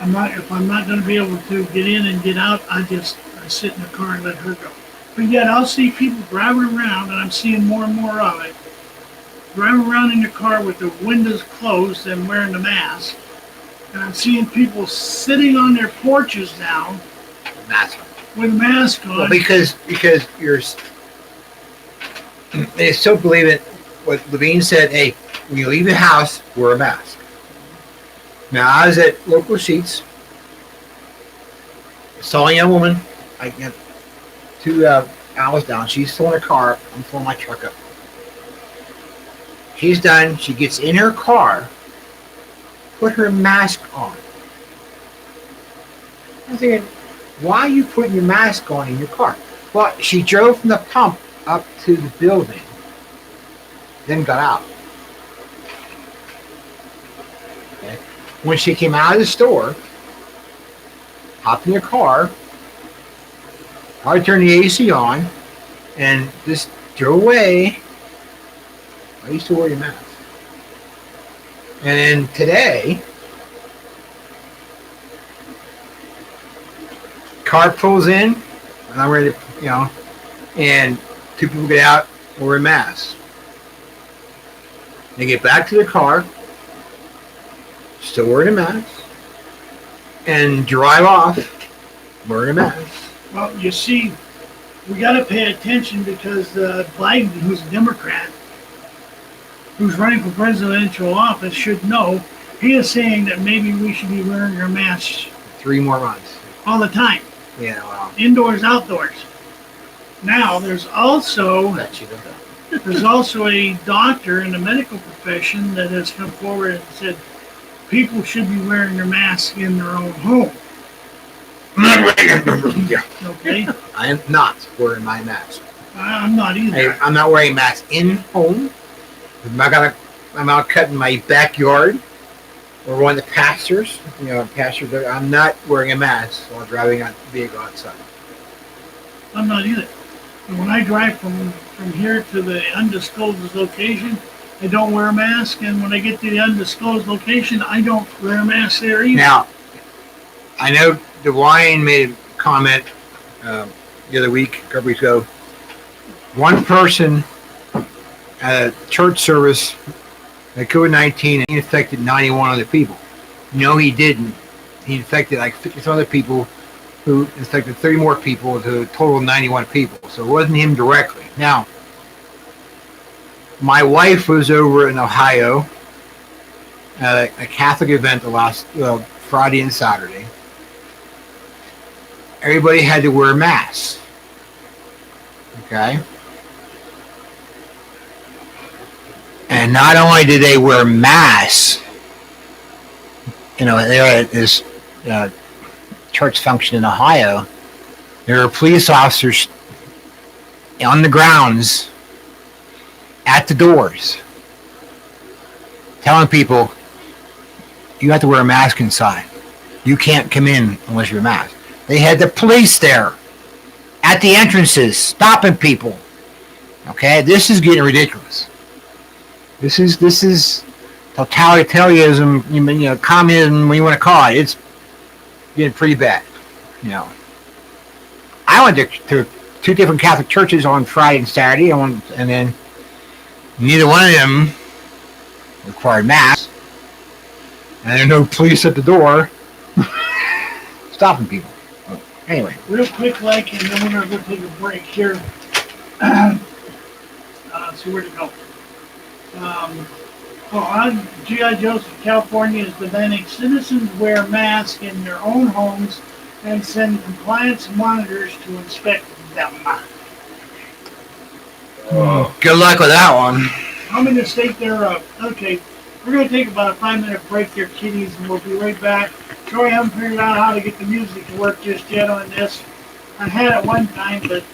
And if I'm not going to be able to get in and get out, I sit in the car and let her go. But yet I'll see people driving around, and I'm seeing more and more of it, driving around in the car with the windows closed and wearing the mask. And I'm seeing people sitting on their porches now Mask. with a mask on. Well, because they still believe it. What Levine said, hey, when you leave your house, wear a mask. Now, I was at local Sheets. Saw a young woman. I got 2 hours down. She's still in her car. I'm pulling my truck up. She's done. She gets in her car, put her mask on. I was thinking, why are you putting your mask on in your car? Well, she drove from the pump up to the building, then got out. Okay. When she came out of the store, hop in your car, probably turn the AC on, and just drove away. I used to wear your mask. And then today, car pulls in, and I'm ready to, and two people get out, wearing masks. They get back to the car, still wearing a mask, and drive off wearing a mask. Well, you see, we got to pay attention because Biden, who's a Democrat, who's running for presidential office, should know. He is saying that maybe we should be wearing our masks 3 more months. all the time, Yeah, well, indoors, outdoors. Now, there's also a doctor in the medical profession that has come forward and said people should be wearing their mask in their own home. yeah. Okay, I am not wearing my mask. I'm not either. I'm not wearing a mask in home. I'm out cutting my backyard or one of the pastures. I'm not wearing a mask while driving a vehicle outside. I'm not either. And when I drive from here to the undisclosed location, I don't wear a mask. And when I get to the undisclosed location, I don't wear a mask there either. Now, I know DeWine made a comment the other week, a couple weeks ago. One person at a church service had COVID-19 and he infected 91 other people. No, he didn't. He infected like 50 other people who infected 30 more people to a total of 91 people. So it wasn't him directly. Now, my wife was over in Ohio at a Catholic event the last Friday and Saturday. Everybody had to wear masks. Okay? And not only did they wear masks, they were at this church function in Ohio. There were police officers on the grounds at the doors telling people, you have to wear a mask inside. You can't come in unless you're masked. They had the police there at the entrances stopping people. Okay, this is getting ridiculous. This is totalitarianism, communism, what you want to call it. It's getting pretty bad. I went to 2 different Catholic churches on Friday and Saturday, and then neither one of them required masks, and there are no police at the door stopping people. Anyway, Real quick, like, and then we're going to take a break here. So where to go? G.I. Joseph, California is demanding citizens wear masks in their own homes and send compliance monitors to inspect them. good luck with that one. I'm in the state there. Okay, we're going to take about a 5-minute break here, kiddies, and we'll be right back. Sorry, I haven't figured out how to get the music to work just yet on this. I had it one time, but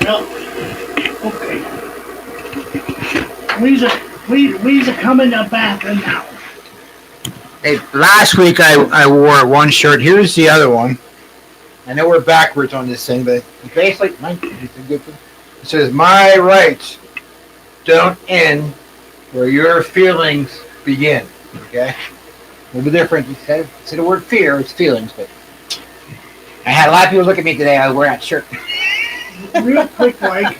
Well, okay. We's a coming to bathroom now. Hey, last week I wore one shirt. Here's the other one. I know we're backwards on this thing, but basically, it's a good thing. It says, "My rights don't end where your feelings begin." Okay, a little bit different. Instead of the word fear, it's feelings. But I had a lot of people look at me today. I was wearing that shirt. Real quick, like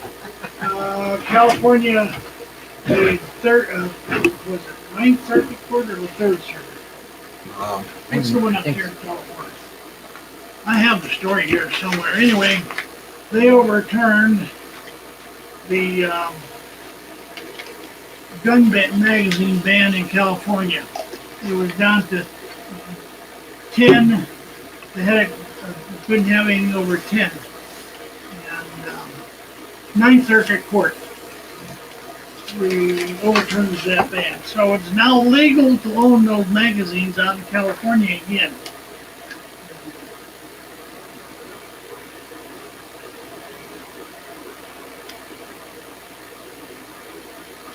California, the third was it Ninth Circuit Court or the Third Circuit? What's the one up here in California? I have the story here somewhere. Anyway, they overturned the gun magazine ban in California. It was down to 10. They had couldn't have anything over 10. And Ninth Circuit Court overturned that ban. So it's now legal to own those magazines out in California again.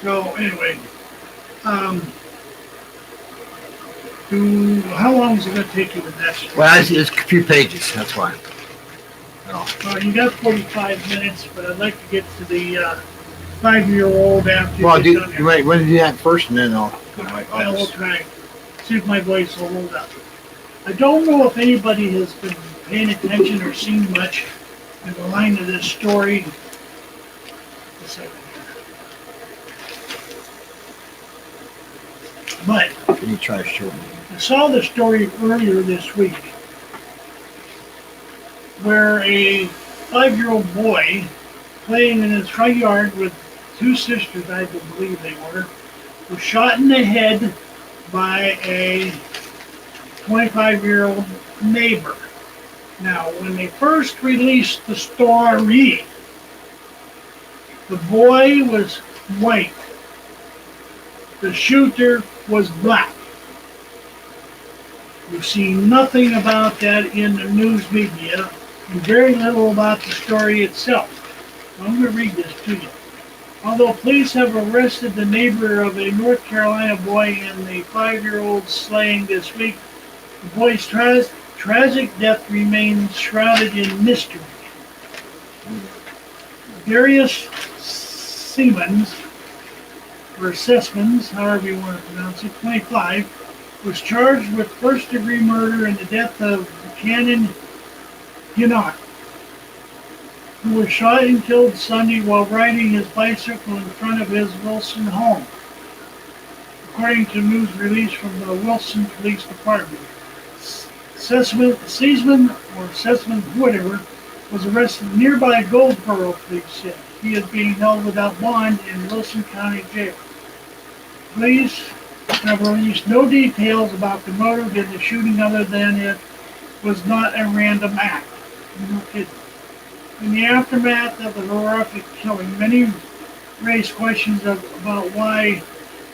So anyway, how long is it going to take you with that story? Well, it's a few pages. That's why. Well, you got 45 minutes, but I'd like to get to the 5-year-old after Well, you get done you might want to do that first, and then I'll We'll try. See if my voice will hold up. I don't know if anybody has been paying attention or seen much in the line of this story. But Let me try to show you. I saw the story earlier this week where a 5-year-old boy playing in his front yard with two sisters, I believe they were, was shot in the head by a 25-year-old neighbor. Now, when they first released the story, the boy was white. The shooter was black. You see nothing about that in the news media, and very little about the story itself. I'm going to read this to you. Although police have arrested the neighbor of a North Carolina boy in the 5-year-old slaying this week, the boy's tragic death remains shrouded in mystery. Darius Simmons, or Sessions, however you want to pronounce it, 25, was charged with first-degree murder in the death of Cannon Hinnock, who was shot and killed Sunday while riding his bicycle in front of his Wilson home, according to news released from the Wilson Police Department. Seisman, whatever, was arrested in nearby Goldsboro, police said. He is being held without bond in Wilson County Jail. Police have released no details about the motive in the shooting other than it was not a random act. No kidding. In the aftermath of the horrific killing, many raised questions about why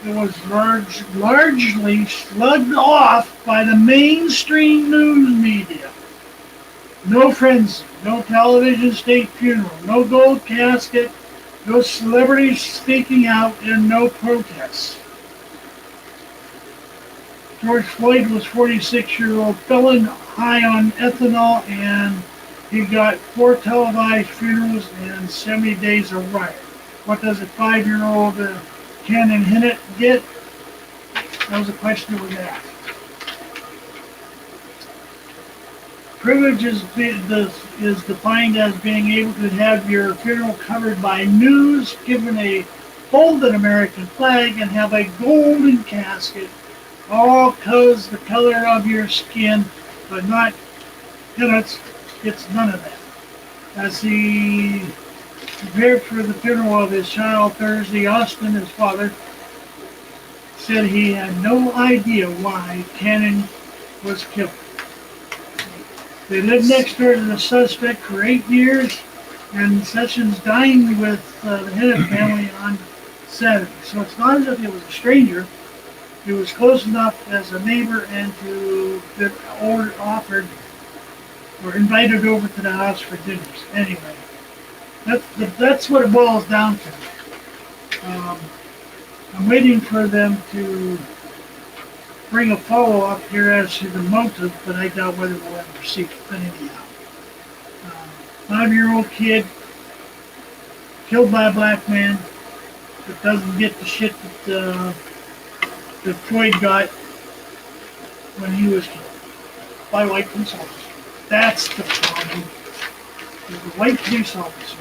it was largely slugged off by the mainstream news media. No frenzy, no television state funeral, no gold casket, no celebrities speaking out, and no protests. George Floyd was 46-year-old felon high on ethanol, and he got 4 televised funerals and 70 days of riot. What does a 5-year-old Cannon Hinnock get? That was a question that was asked. Privilege is defined as being able to have your funeral covered by news, given a folded American flag, and have a golden casket, all because the color of your skin, but not Hinnock's. It's none of that. As he prepared for the funeral of his child Thursday, Austin, his father, said he had no idea why Cannon was killed. They lived next door to the suspect for 8 years, and Sessions dined with the Hinnock family on Saturday. So it's not as if it was a stranger. He was close enough as a neighbor and to get offered or invited over to the house for dinners. Anyway, that's what it boils down to. I'm waiting for them to bring a follow-up here as to the motive, but I doubt whether we'll ever see it. But anyhow, 5-year-old kid killed by a black man that doesn't get the shit that Floyd got when he was killed by white police officers. That's the problem. The white police officer.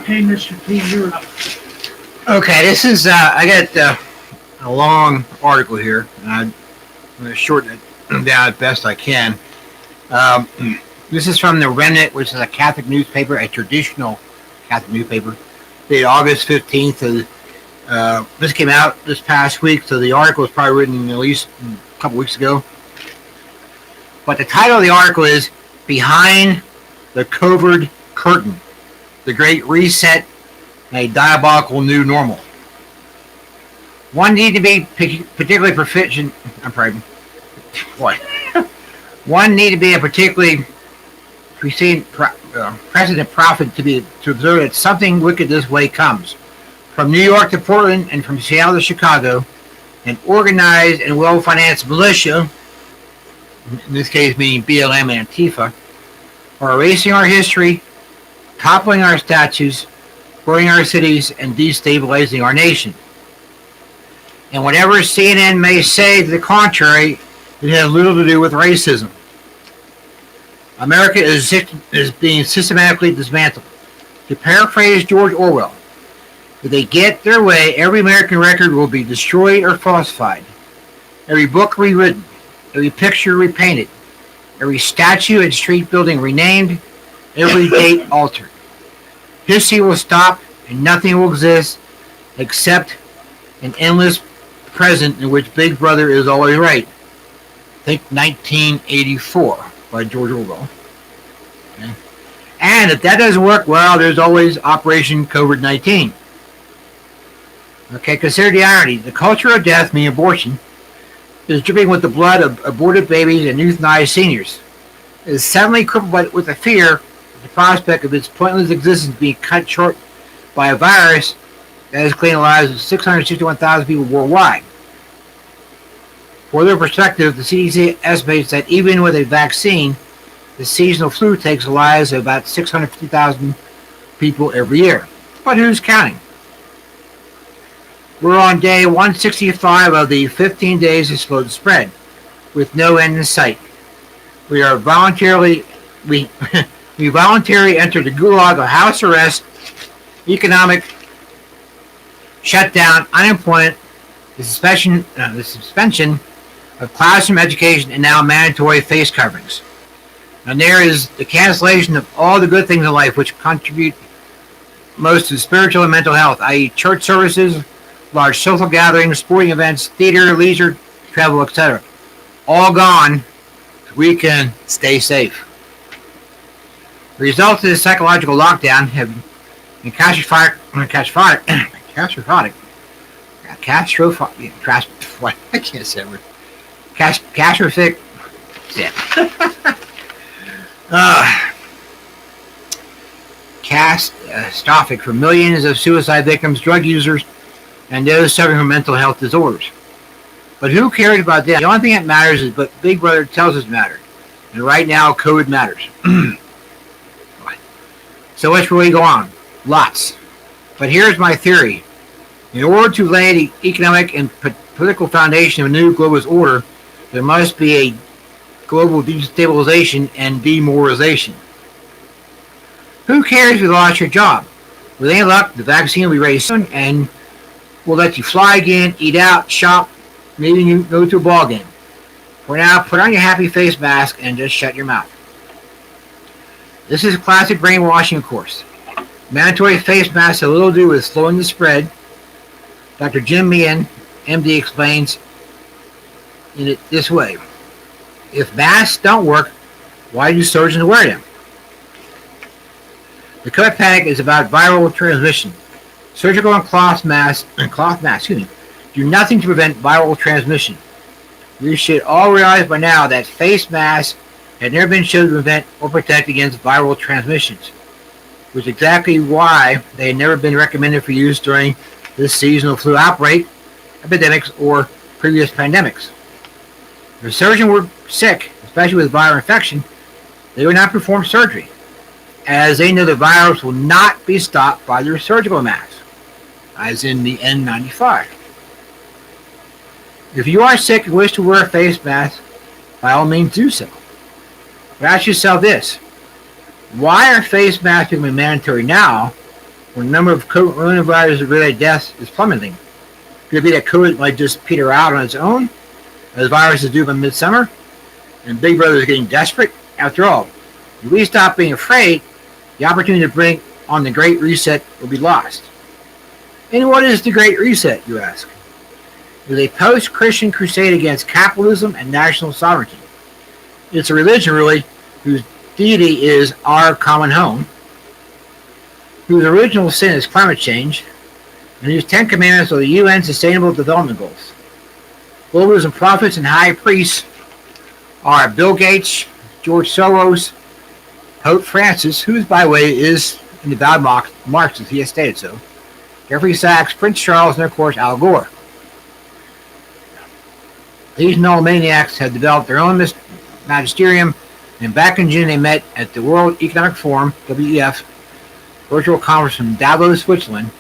Okay, Mr. P, you're up. Okay, this is, I got a long article here, and I'm going to shorten it down as best I can. This is from the Remnant, which is a Catholic newspaper, a traditional Catholic newspaper, dated August 15th. This came out this past week, so the article was probably written at least a couple weeks ago. But the title of the article is Behind the Covert Curtain, the Great Reset and a Diabolical New Normal. One need to be particularly proficient. One need to be a particularly precedent prophet to observe that something wicked this way comes. From New York to Portland and from Seattle to Chicago, an organized and well-financed militia, in this case meaning BLM and Antifa, are erasing our history, toppling our statues, burning our cities, and destabilizing our nation. And whatever CNN may say to the contrary, it has little to do with racism. America is being systematically dismantled. To paraphrase George Orwell, if they get their way, every American record will be destroyed or falsified, every book rewritten, every picture repainted, every statue and street building renamed, every date altered. History will stop and nothing will exist except an endless present in which Big Brother is always right. Think 1984 by George Orwell. Okay. And if that doesn't work, well, there's always Operation COVID-19. Okay, consider the irony. The culture of death, meaning abortion, is dripping with the blood of aborted babies and euthanized seniors. It is suddenly crippled with the fear of the prospect of its pointless existence being cut short by a virus that has claimed the lives of 661,000 people worldwide. For their perspective, the CDC estimates that even with a vaccine, the seasonal flu takes the lives of about 650,000 people every year. But who's counting? We're on day 165 of the 15 days of slow to spread, with no end in sight. We voluntarily entered the gulag of house arrest, economic shutdown, unemployment, the suspension of classroom education, and now mandatory face coverings. And there is the cancellation of all the good things in life which contribute most to spiritual and mental health, i.e. church services, large social gatherings, sporting events, theater, leisure, travel, etc. All gone. We can stay safe. The results of this psychological lockdown have been catastrophic. I can't say it. Catastrophic. Catastrophic for millions of suicide victims, drug users, and those suffering from mental health disorders. But who cares about that? The only thing that matters is what Big Brother tells us matters. And right now, COVID matters. So what's really going on? Lots. But here's my theory. In order to lay the economic and political foundation of a new globalist order, there must be a global destabilization and demoralization. Who cares if you lost your job? With any luck, the vaccine will be ready soon and will let you fly again, eat out, shop, maybe you go to a ball game. For now, put on your happy face mask and just shut your mouth. This is a classic brainwashing, of course. Mandatory face masks have little to do with slowing the spread. Dr. Jim Meehan, MD, explains it this way. If masks don't work, why do surgeons wear them? The COVID panic is about viral transmission. Surgical and cloth masks do nothing to prevent viral transmission. We should all realize by now that face masks have never been shown to prevent or protect against viral transmissions, which is exactly why they have never been recommended for use during this seasonal flu outbreak, epidemics, or previous pandemics. If a surgeon were sick, especially with viral infection, they would not perform surgery, as they know the virus will not be stopped by their surgical masks, as in the N95. If you are sick and wish to wear a face mask, by all means do so. But ask yourself this: why are face masks becoming mandatory now when the number of coronavirus-related deaths is plummeting? Could it be that COVID might just peter out on its own, as viruses do by midsummer, and Big Brother is getting desperate? After all, if we stop being afraid, the opportunity to bring on the Great Reset will be lost. And what is the Great Reset, you ask? It is a post-Christian crusade against capitalism and national sovereignty. It's a religion, really, whose deity is our common home, whose original sin is climate change, and whose 10 commandments are the UN Sustainable Development Goals. Globalism prophets and high priests are Bill Gates, George Soros, Pope Francis, who, by the way, is an devout Marxist, he has stated so, Jeffrey Sachs, Prince Charles, and of course Al Gore. These nullmaniacs have developed their own magisterium, and back in June they met at the World Economic Forum, WEF, virtual conference from Davos, Switzerland.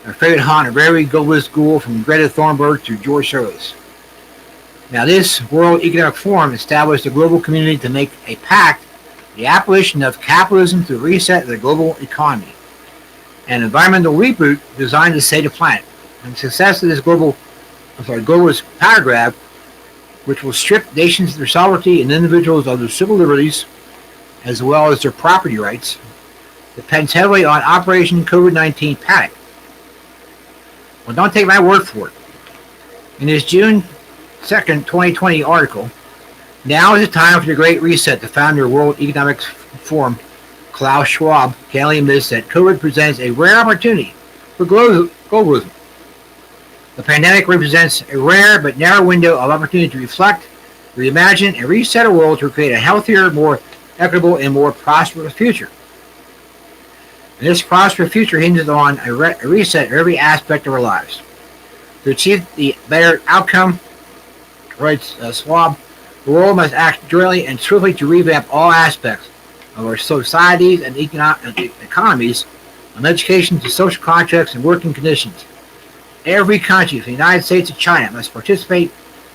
Our favorite haunt of every globalist school from Greta Thunberg to George Soros. Now this World Economic Forum established a global community to make a pact, the abolition of capitalism to reset the global economy. an environmental reboot designed to save the planet. And the success of this globalist power grab, which will strip nations of their sovereignty and individuals of their civil liberties, as well as their property rights, depends heavily on Operation COVID-19 Panic. Well, don't take my word for it. In his June 2nd, 2020 article, "Now is the time for the Great Reset," the founder of World Economic Forum, Klaus Schwab, candidly admits that COVID presents a rare opportunity for globalism. The pandemic represents a rare but narrow window of opportunity to reflect, reimagine, and reset a world to create a healthier, more equitable, and more prosperous future. And this prosperous future hinges on a reset of every aspect of our lives. To achieve the better outcome, writes Schwab, the world must act jointly and swiftly to revamp all aspects of our societies and economies, from education to social contracts and working conditions. Every country, from the United States to China, must participate,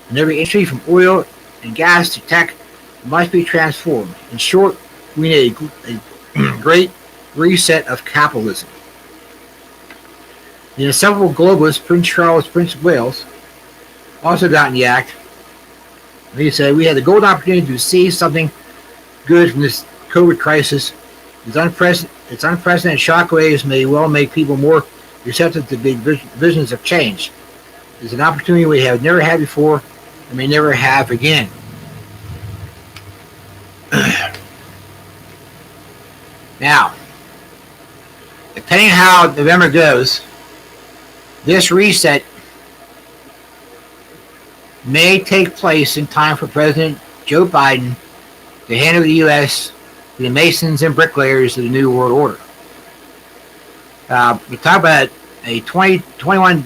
and every industry from oil and gas to tech must be transformed. In short, we need a great reset of capitalism. The inseparable globalist Prince Charles, Prince of Wales, also got in the act. He said, "We had the golden opportunity to see something good from this COVID crisis. Its unprecedented shockwaves may well make people more receptive to big visions of change. It's an opportunity we have never had before and may never have again." Now, depending on how November goes, this reset may take place in time for President Joe Biden to hand over the U.S. to the masons and bricklayers of the New World Order. We talk about a 2021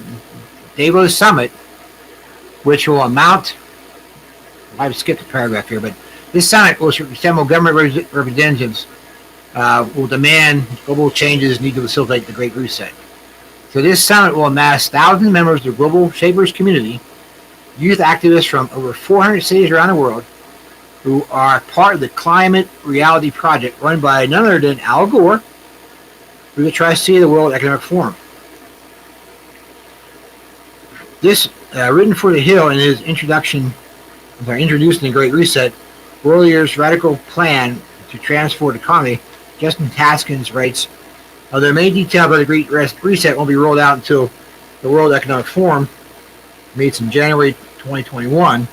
Davos summit, which will amount, I've skipped a paragraph here, but this summit will assemble government representatives will demand global changes needed to facilitate the Great Reset. So this summit will amass thousands of members of the global shapers community, youth activists from over 400 cities around the world, who are part of the Climate Reality Project run by none other than Al Gore, who's the trustee of the World Economic Forum. This, written for the Hill in his introducing the Great Reset, World Leaders' Radical Plan to Transform the Economy, Justin Taskins writes, "Although many details about the Great Reset won't be rolled out until the World Economic Forum meets in January 2021,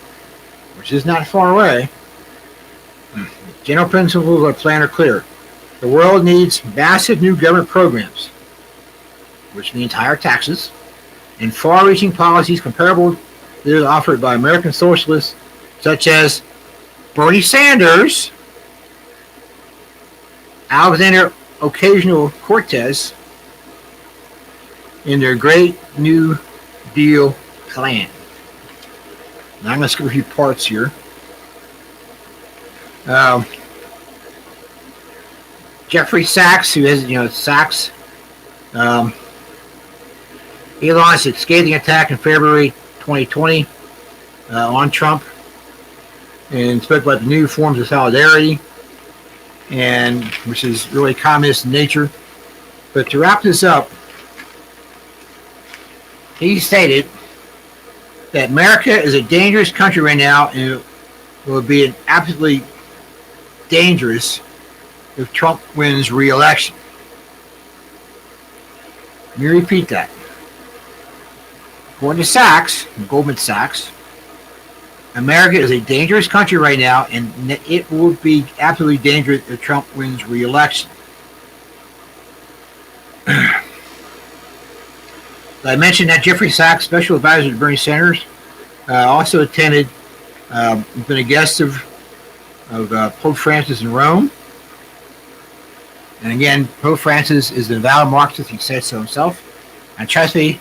which is not far away, general principles of the plan are clear. The world needs massive new government programs, which means higher taxes, and far-reaching policies comparable to those offered by American socialists such as Bernie Sanders, Alexander Ocasio-Cortez, in their Great New Deal plan." Now I'm going to skip a few parts here. Jeffrey Sachs, who is, Sachs, he launched a scathing attack in February 2020 on Trump and spoke about the new forms of solidarity, and which is really communist in nature. But to wrap this up, he stated that America is a dangerous country right now, and it will be absolutely dangerous if Trump wins re-election. Let me repeat that. According to Sachs, Goldman Sachs, America is a dangerous country right now, and it will be absolutely dangerous if Trump wins re-election. I mentioned that Jeffrey Sachs, special advisor to Bernie Sanders, also attended, been a guest of Pope Francis in Rome. And again, Pope Francis is an avowed Marxist, he said so himself. And trust me,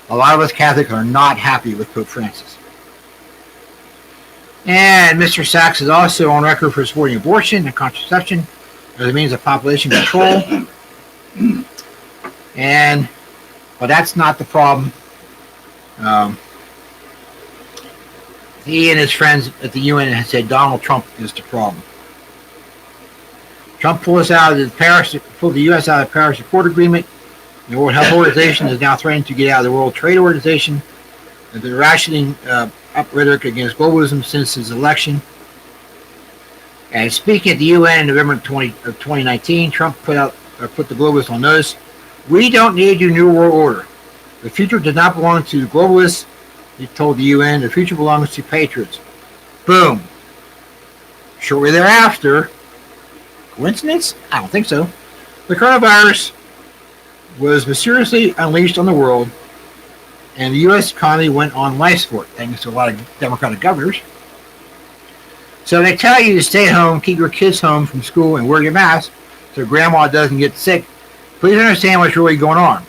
a lot of us Catholics are not happy with Pope Francis. And Mr. Sachs is also on record for supporting abortion and contraception as a means of population control. And, well, that's not the problem. He and his friends at the UN have said Donald Trump is the problem. Trump pulled the U.S. out of the Paris Accord Agreement, The World Health Organization is now threatening to get out of the World Trade Organization. They've been rationing up rhetoric against globalism since his election. And speaking at the UN in November 2019, Trump put the globalists on notice. We don't need your new world order. The future does not belong to the globalists, he told the UN. The future belongs to patriots. Boom. Shortly thereafter, coincidence? I don't think so. The coronavirus was mysteriously unleashed on the world, and the U.S. economy went on life support, thanks to a lot of Democratic governors. So they tell you to stay at home, keep your kids home from school, and wear your mask so grandma doesn't get sick. Please understand what's really going on.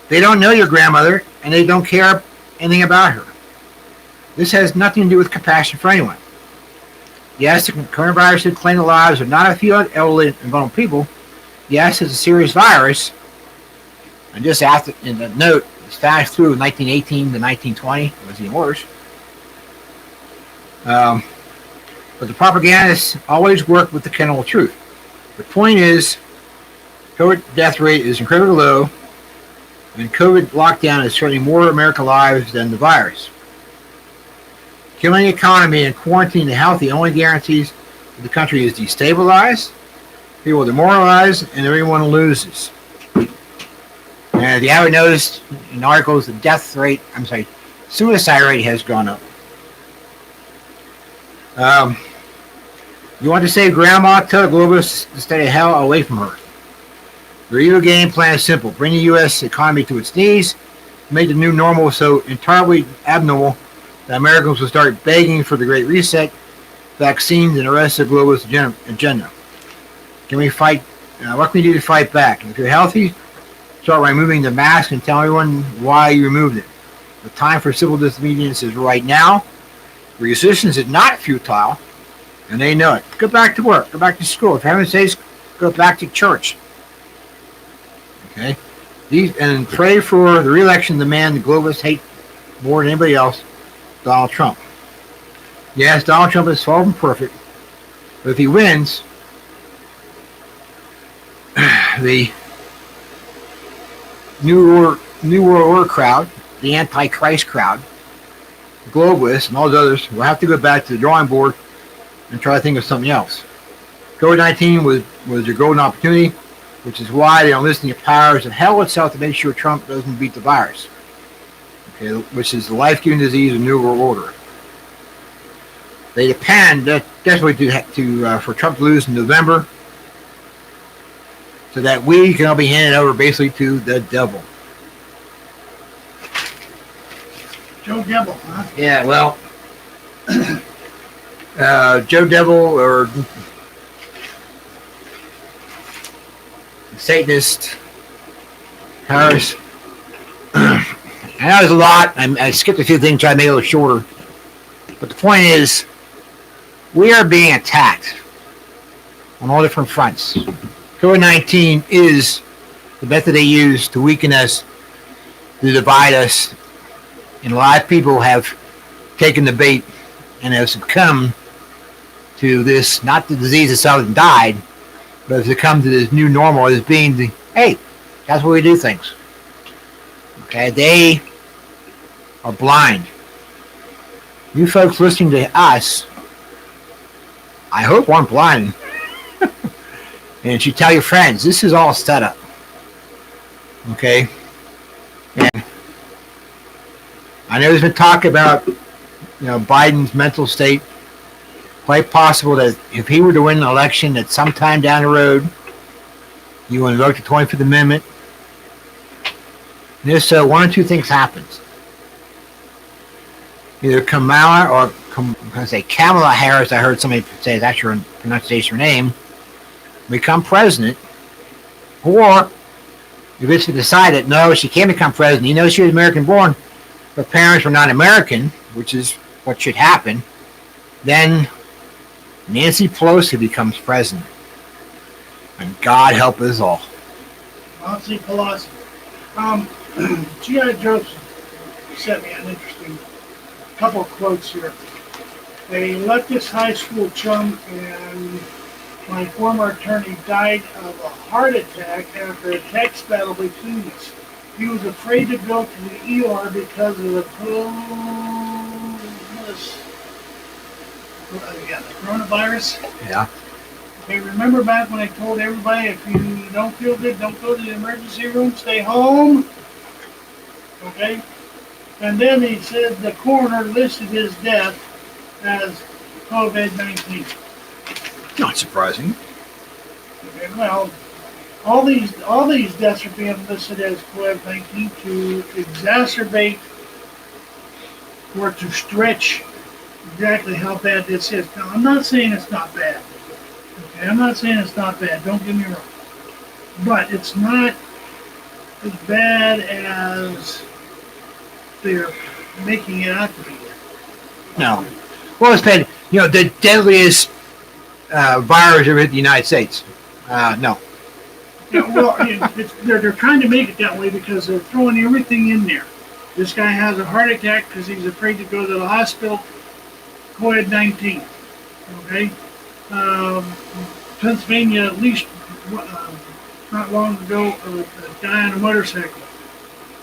They don't know your grandmother, and they don't care anything about her. This has nothing to do with compassion for anyone. Yes, the coronavirus did claim the lives of not a few elderly and vulnerable people. Yes, it's a serious virus. And just after, in the note, the Spanish flu of 1918 to 1920 was even worse. But the propagandists always work with the kernel of truth. The point is, COVID death rate is incredibly low, and COVID lockdown is threatening more American lives than the virus. Killing the economy and quarantining the healthy only guarantees that the country is destabilized, people are demoralized, and everyone loses. And you haven't noticed in articles the suicide rate has gone up. You want to save grandma? Tell the globalists to stay the hell away from her. Their evil game plan is simple. Bring the U.S. economy to its knees, make the new normal so entirely abnormal that Americans will start begging for the Great Reset, vaccines, and the rest of the globalist agenda. Can we fight? What can we do to fight back? If you're healthy, start removing the mask and tell everyone why you removed it. The time for civil disobedience is right now. Resistance is not futile, and they know it. Go back to work. Go back to school. If heaven says, go back to church. Okay? And pray for the re-election of the man the globalists hate more than anybody else, Donald Trump. Yes, Donald Trump is far from perfect, but if he wins, the New World Order crowd, the Antichrist crowd, the globalists, and all the others will have to go back to the drawing board and try to think of something else. COVID-19 was their golden opportunity, which is why they are enlisting the powers of hell itself to make sure Trump doesn't beat the virus. Okay, which is the life-giving disease of New World Order. They depend desperately for Trump to lose in November, so that we can all be handed over basically to the devil. Joe Devil, huh? Yeah, well, Joe Devil or Satanist Harris. I know there's a lot. I skipped a few things, tried to make it a little shorter. But the point is, we are being attacked on all different fronts. COVID-19 is the method they use to weaken us, to divide us. And a lot of people have taken the bait and have succumbed to this, not the disease itself and died, but have succumbed to this new normal as being the, hey, that's what we do things. Okay, they are blind. You folks listening to us, I hope aren't blind. And you tell your friends, this is all set up. Okay? And I know there's been talk about, Biden's mental state. Quite possible that if he were to win an election at some time down the road, you will invoke the 25th Amendment. And if so, one or two things happens. Either Kamala or Kamala Harris, I heard somebody say that's your pronunciation of her name, become president, or if it's decided, no, she can't become president. She was American born, her parents were not American, which is what should happen, then Nancy Pelosi becomes president. And God help us all. Nancy Pelosi. G.I. Joseph sent me an interesting couple of quotes here. A leftist high school chum and my former attorney died of a heart attack after a text battle between us. He was afraid to go to the ER because of the coronavirus. Yeah. Okay, remember back when I told everybody if you don't feel good, don't go to the emergency room, stay home? Okay? And then he said the coroner listed his death as COVID-19. Not surprising. Okay, well, all these deaths are being listed as COVID-19 to exacerbate or to stretch exactly how bad this is. Now, I'm not saying it's not bad. Okay, I'm not saying it's not bad. Don't get me wrong, but it's not as bad as they're making it out to be. No. Well, it's been, the deadliest virus ever hit the United States. No. Yeah, well, they're trying to make it that way because they're throwing everything in there. This guy has a heart attack because he's afraid to go to the hospital. COVID-19. Okay. Pennsylvania, at least not long ago, a guy on a motorcycle.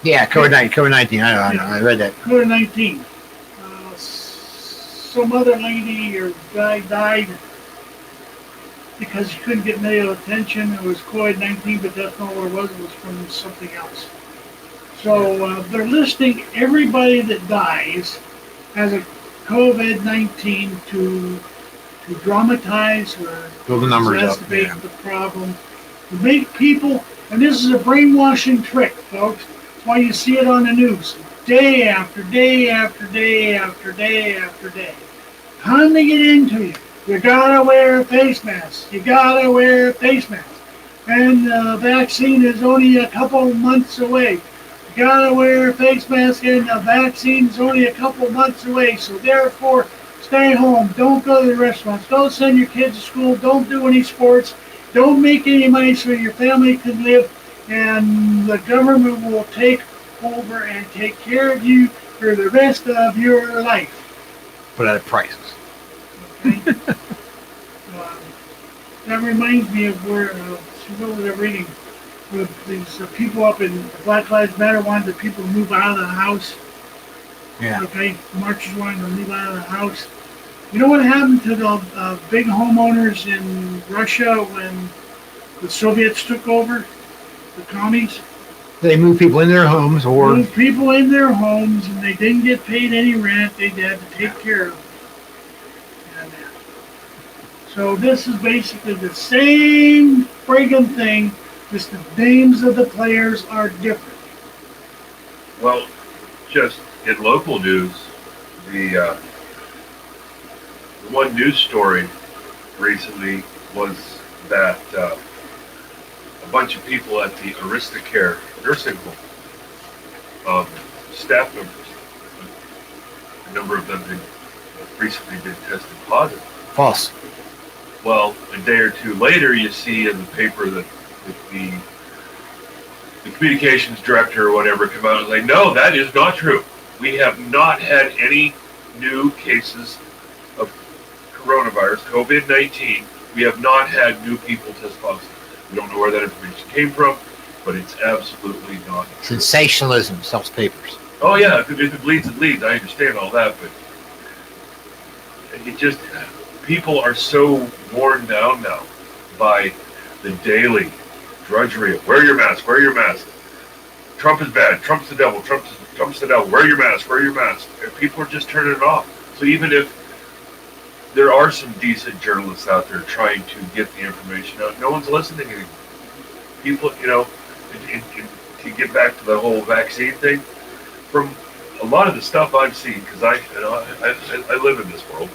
Yeah, COVID-19. I know. I read that. COVID-19. Some other lady or guy died because he couldn't get medical attention. It was COVID-19, but that's not what it was. It was from something else. So they're listing everybody that dies as a COVID-19 to dramatize or Build the numbers up. exacerbate Yeah. the problem, to make people, and this is a brainwashing trick, folks. That's why you see it on the news, day after day after day after day after day. Time to get into you. You gotta wear a face mask. You gotta wear a face mask. And the vaccine is only a couple months away. You gotta wear a face mask, and the vaccine is only a couple months away. So therefore, stay home. Don't go to the restaurants. Don't send your kids to school. Don't do any sports. Don't make any money so your family can live. And the government will take over and take care of you for the rest of your life. But at prices. Okay? That reminds me of where, what was I reading? With these people up in Black Lives Matter wanted the people to move out of the house. Yeah. Okay, marchers wanted to move out of the house. You know what happened to the big homeowners in Russia when the Soviets took over? The commies? They move people in their homes or... Moved people in their homes and they didn't get paid any rent. They had to take care of them. And, so this is basically the same friggin' thing, just the names of the players are different. Well, just in local news, the one news story recently was that a bunch of people at the Aristocare nursing home, staff members, a number of them had recently been tested positive. False. Well, a day or two later, you see in the paper that the communications director or whatever come out and say, no, that is not true. We have not had any new cases of coronavirus, COVID-19. We have not had new people test positive. We don't know where that information came from, but it's absolutely not true. Sensationalism sells papers. Oh yeah, if it bleeds, it leads. I understand all that, but it just, people are so worn down now by the daily drudgery of wear your mask, wear your mask. Trump is bad, Trump's the devil, Trump's the devil, wear your mask, wear your mask. And people are just turning it off. So even if there are some decent journalists out there trying to get the information out, no one's listening anymore. People, and to get back to the whole vaccine thing, from a lot of the stuff I've seen, because I live in this world.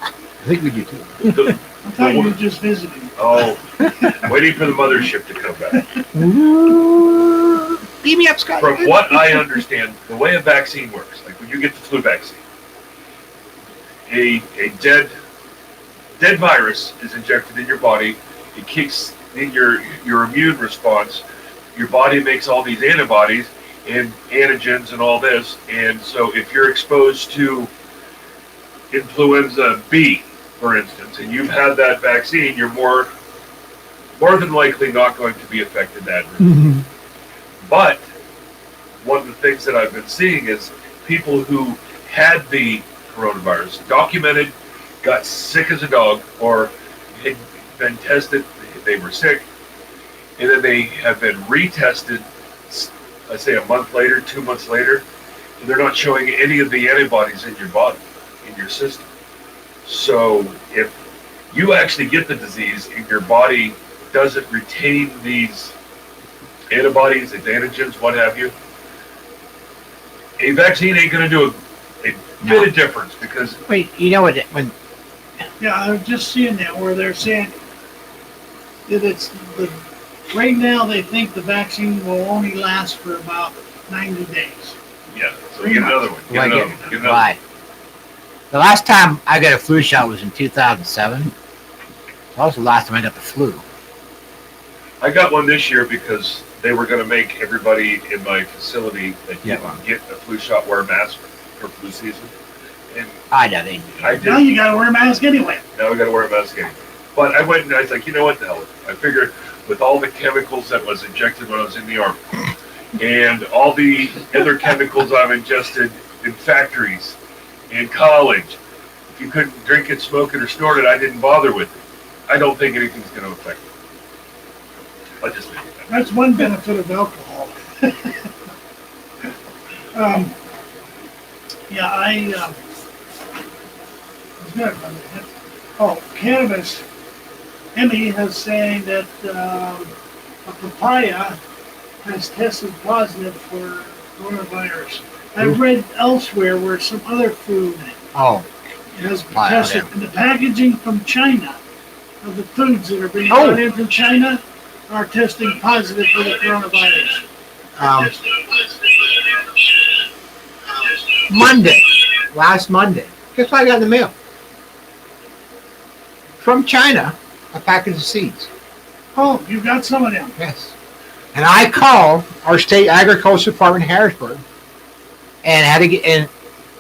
I think we do too. I thought you were just visiting. Oh, waiting for the mothership to come back. Beam me up, Scott. From what I understand, the way a vaccine works, like when you get the flu vaccine, a dead virus is injected in your body. It kicks in your immune response. Your body makes all these antibodies and antigens and all this. And so if you're exposed to influenza B, for instance, and you've had that vaccine, you're more than likely not going to be affected adversely. Mhm. But one of the things that I've been seeing is people who had the coronavirus, documented, got sick as a dog, or had been tested, they were sick, and then they have been retested, let's say a month later, 2 months later, and they're not showing any of the antibodies in your body, in your system. So if you actually get the disease and your body doesn't retain these antibodies, these antigens, what have you, a vaccine ain't going to do a bit of difference because Wait, you know what? When Yeah, I was just seeing that where they're saying that it's the right now they think the vaccine will only last for about 90 days. yeah, so get another one. Get another one. Get another one. why? The last time I got a flu shot was in 2007. That was the last time I got the flu. I got one this year because they were going to make everybody in my facility that didn't get a flu shot wear a mask for flu season. And I know they do. I did. Now you gotta wear a mask anyway. Now we got to wear a mask anyway. But I went and I was like, you know what the hell? I figured with all the chemicals that was injected when I was in the army and all the other chemicals I've ingested in factories, in college, if you couldn't drink it, smoke it, or snort it, I didn't bother with it. I don't think anything's going to affect it. I just think that. That's one benefit of alcohol. Yeah, I was good. Oh, cannabis. Emmy has saying that a papaya has tested positive for coronavirus. I've read elsewhere where some other food Oh, has Wow, tested. yeah. And the packaging from China of the foods that are being Oh. brought in from China are testing positive for the coronavirus. Monday, last Monday. Guess what I got in the mail? From China, a package of seeds. Oh, you got some of them. Yes. And I called our state agriculture department in Harrisburg and had to get in.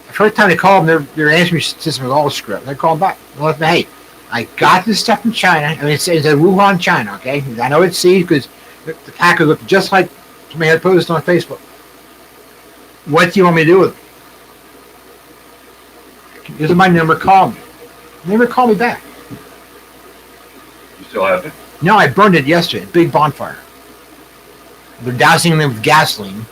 The first time they called them, their answering system was all screwed up. They called back. They left me, hey, I got this stuff from China. I mean, it's a Wuhan, China, okay? I know it's seeds because the package looked just like somebody had posted on Facebook. What do you want me to do with it? This is my number, call me. They never called me back. You still have it? No, I burned it yesterday. Big bonfire. They're dousing them with gasoline.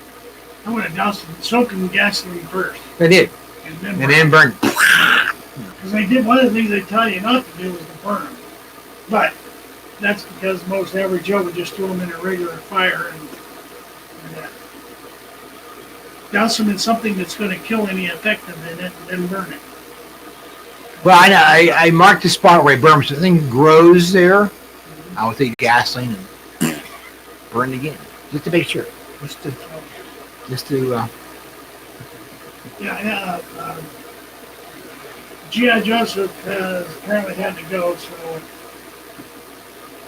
I would have doused them, soaked them in gasoline first. They did. And And then burned. because they did one of the things they tell you not to do is to burn them. But that's because most average Joe would just throw them in a regular fire and douse them in something that's going to kill any effective in it and then burn it. Well, I know. I marked the spot where I burned. So the thing grows there. I would take gasoline and burn it again. Just to make sure. Just to G.I. Joseph has apparently had to go, so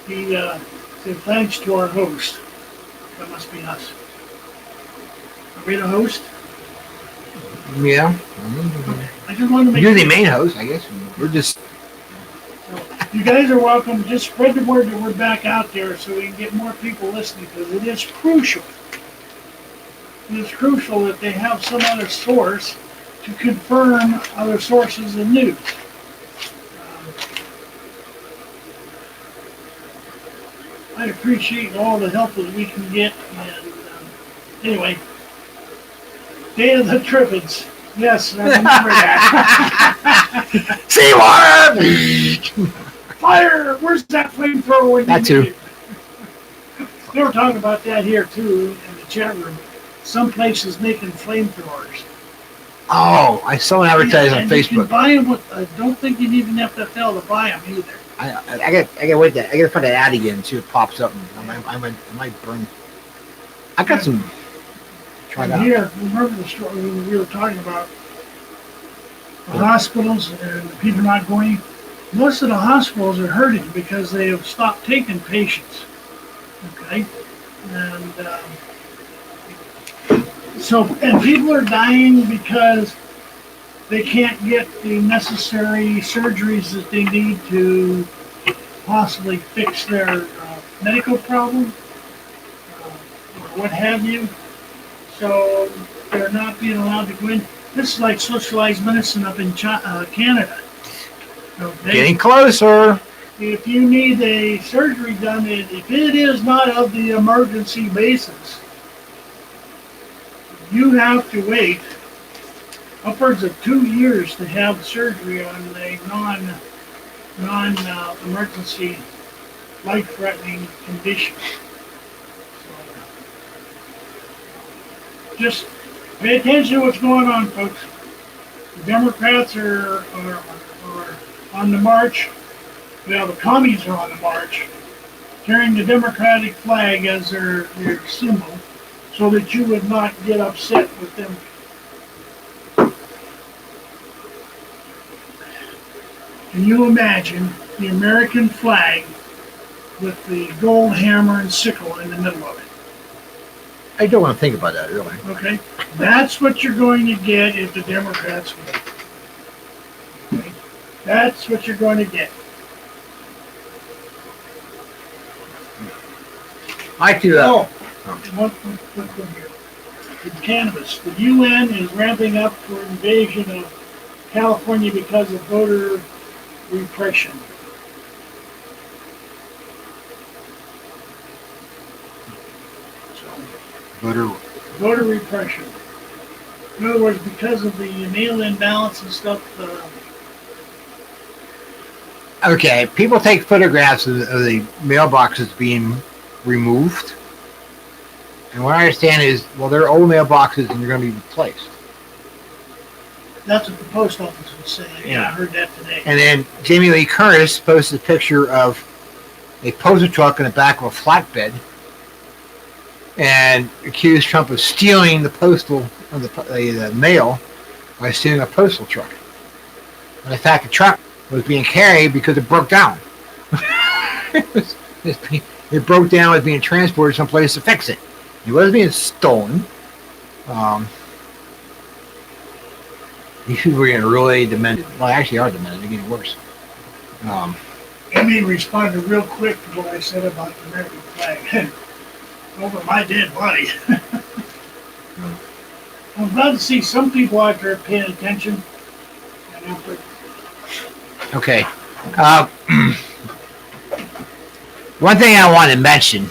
he said thanks to our host. That must be us. Are we the host? yeah. I just wanted to make You're the main host, I guess. We're just. You guys are welcome. Just spread the word that we're back out there so we can get more people listening because it is crucial. It is crucial that they have some other source to confirm other sources of news. I appreciate all the help that we can get. And anyway, Day of the Triffids. Yes, I remember that. Seawater! Fire! Where's that flamethrower? When That you too. need it? They were talking about that here too in the chat room. Some places making flamethrowers. Oh, I saw an advertisement on and you can Facebook. buy them with. I don't think you need an FFL to buy them either. I got wait that I gotta find that ad again and see what pops up. I might burn. I got some. Try it And out. here, remember the story we were talking about the hospitals and the people not going. Most of the hospitals are hurting because they have stopped taking patients. Okay, and so and people are dying because they can't get the necessary surgeries that they need to possibly fix their medical problem, or what have you. So they're not being allowed to go in. This is like socialized medicine up in Canada. So Getting closer. if you need a surgery done, if it is not of the emergency basis, you have to wait upwards of 2 years to have surgery on a non-emergency, life-threatening condition. So, just pay attention to what's going on, folks. The Democrats are on the march. Well, the commies are on the march, carrying the Democratic flag as their symbol, so that you would not get upset with them. Can you imagine the American flag with the gold hammer and sickle in the middle of it? I don't want to think about that, really. Okay? That's what you're going to get if the Democrats win. Okay? That's what you're going to get. I do. One quick one here. In cannabis, the UN is ramping up for invasion of California because of voter repression. Voter repression. In other words, because of the mail-in ballots and stuff. Okay, people take photographs of the mailboxes being removed. And what I understand is, well, they're old mailboxes and they're going to be replaced. That's what the post office was saying. Yeah. I heard that today. And then Jamie Lee Curtis posted a picture of a postal truck in the back of a flatbed and accused Trump of stealing the the mail by stealing a postal truck. And in fact, the truck was being carried because it broke down. It broke down, was being transported someplace to fix it. It wasn't being stolen. These people are getting really demented. Well, they actually are demented. They're getting worse. Amy responded real quick to what I said about the American flag. Over my dead body. I'm glad to see some people out there paying attention. Okay. One thing I want to mention,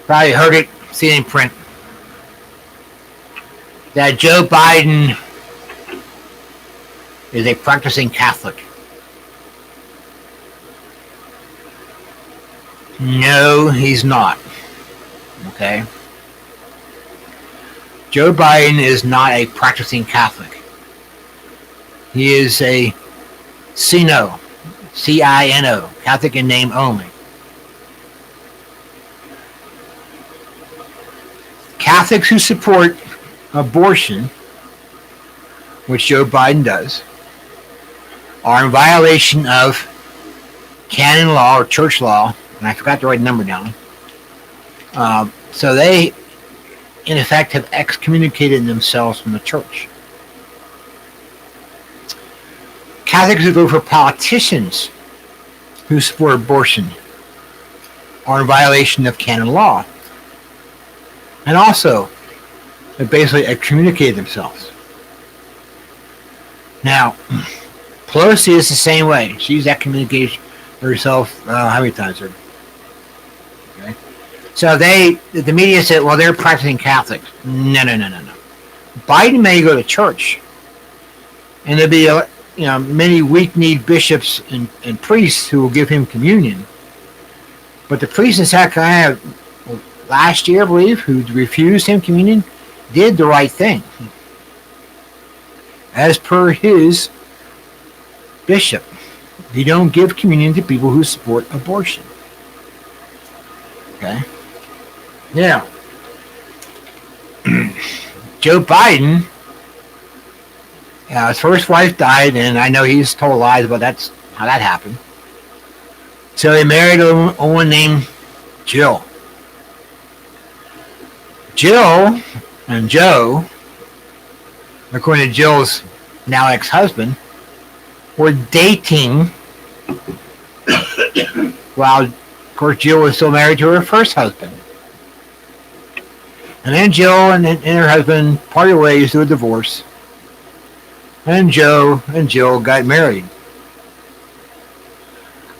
probably heard it, seen it in print, that Joe Biden is a practicing Catholic. No, he's not. Okay? Joe Biden is not a practicing Catholic. He is a CINO, C-I-N-O, Catholic in name only. Catholics who support abortion, which Joe Biden does, are in violation of canon law or church law, and I forgot to write the number down. So they, in effect, have excommunicated themselves from the church. Catholics who vote for politicians who support abortion are in violation of canon law. And also, they basically excommunicated themselves. Now, Pelosi is the same way. She's excommunicated herself how many times? Okay. So the media said, well, they're practicing Catholics. No. Biden may go to church, and there'll be many weak-kneed bishops and priests who will give him communion. But the priest in South Carolina last year, I believe, who refused him communion, did the right thing. As per his bishop, you don't give communion to people who support abortion. Okay? Now, Joe Biden, his first wife died, and I know he's told lies about how that happened. So he married a woman named Jill. Jill and Joe, according to Jill's now ex-husband, were dating while, of course, Jill was still married to her first husband. And then Jill and her husband parted ways through a divorce. And Joe and Jill got married.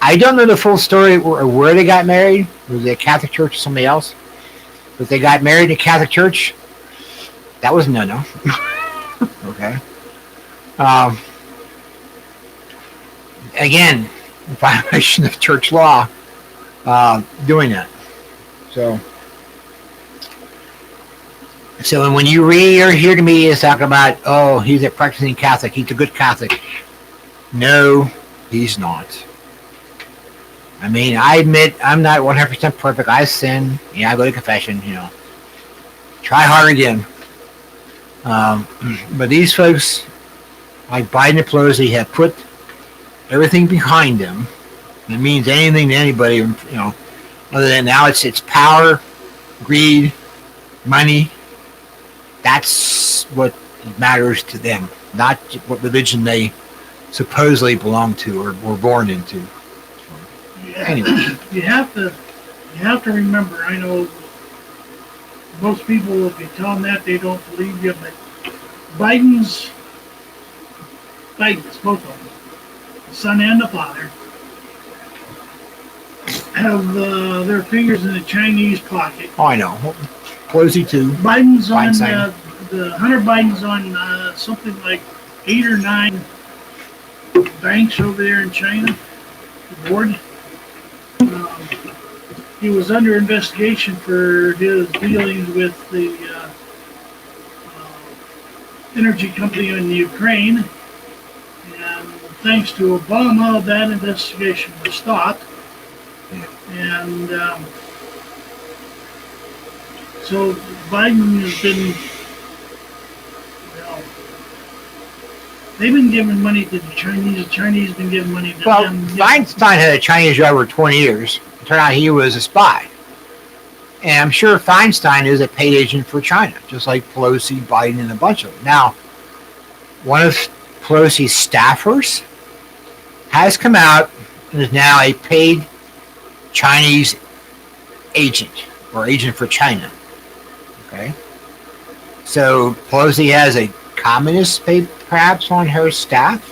I don't know the full story where they got married. Was it a Catholic church or somebody else? But they got married in a Catholic church. That was no. Okay. Again, violation of church law, doing that. So when you read or hear the media talking about, oh, he's a practicing Catholic, he's a good Catholic. No, he's not. I mean, I admit I'm not 100% perfect. I sin. I go to confession, Try hard again. But these folks, like Biden and Pelosi, have put everything behind them. It means anything to anybody, other than now it's power, greed, money. That's what matters to them, not what religion they supposedly belong to or were born into. Anyway. You have to remember, I know most people, if you tell them that, they don't believe you, but Biden's, both of them, the son and the father, have their fingers in the Chinese pocket. Oh, I know. Pelosi too. Biden's on, the Hunter Biden's on something like 8 or 9 banks over there in China, the board. He was under investigation for his dealings with the energy company in Ukraine. And thanks to Obama, that investigation was stopped. And so Biden has been, they've been giving money to the Chinese. The Chinese have been giving money to them. Feinstein had a Chinese driver for 20 years. It turned out he was a spy. And I'm sure Feinstein is a paid agent for China, just like Pelosi, Biden, and a bunch of them. Now, one of Pelosi's staffers has come out and is now a paid Chinese agent or agent for China. Okay? So Pelosi has a communist perhaps on her staff.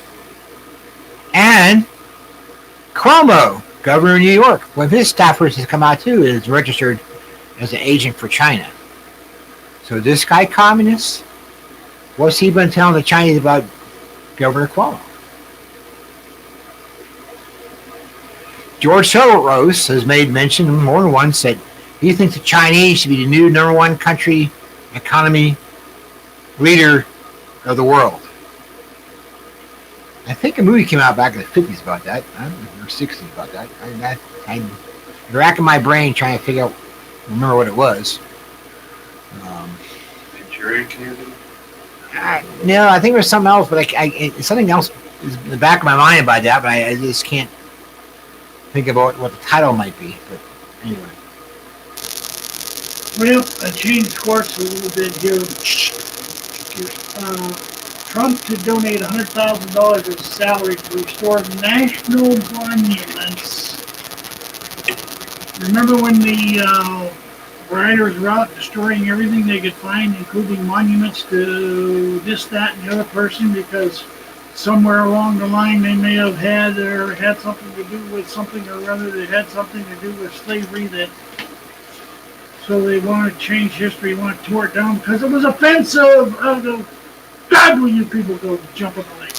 And Cuomo, governor of New York, one of his staffers has come out too, is registered as an agent for China. So this guy communist, what's he been telling the Chinese about Governor Cuomo? George Soros has made mention more than once that he thinks the Chinese should be the new number one country, economy, leader of the world. I think a movie came out back in the 50s about that, or 60s about that. I'm racking my brain trying to remember what it was. Manchurian Candy? No, I think it was something else, but something else is in the back of my mind about that, but I just can't think about what the title might be. But anyway. Well, I changed course a little bit here. Trump to donate $100,000 of his salary to restore national monuments. Remember when the rioters were out destroying everything they could find, including monuments to this, that, and the other person, because somewhere along the line they may have had something to do with something or other that had something to do with slavery, so they want to change history, want to tore it down because it was offensive. God, will you people go jump in the lake?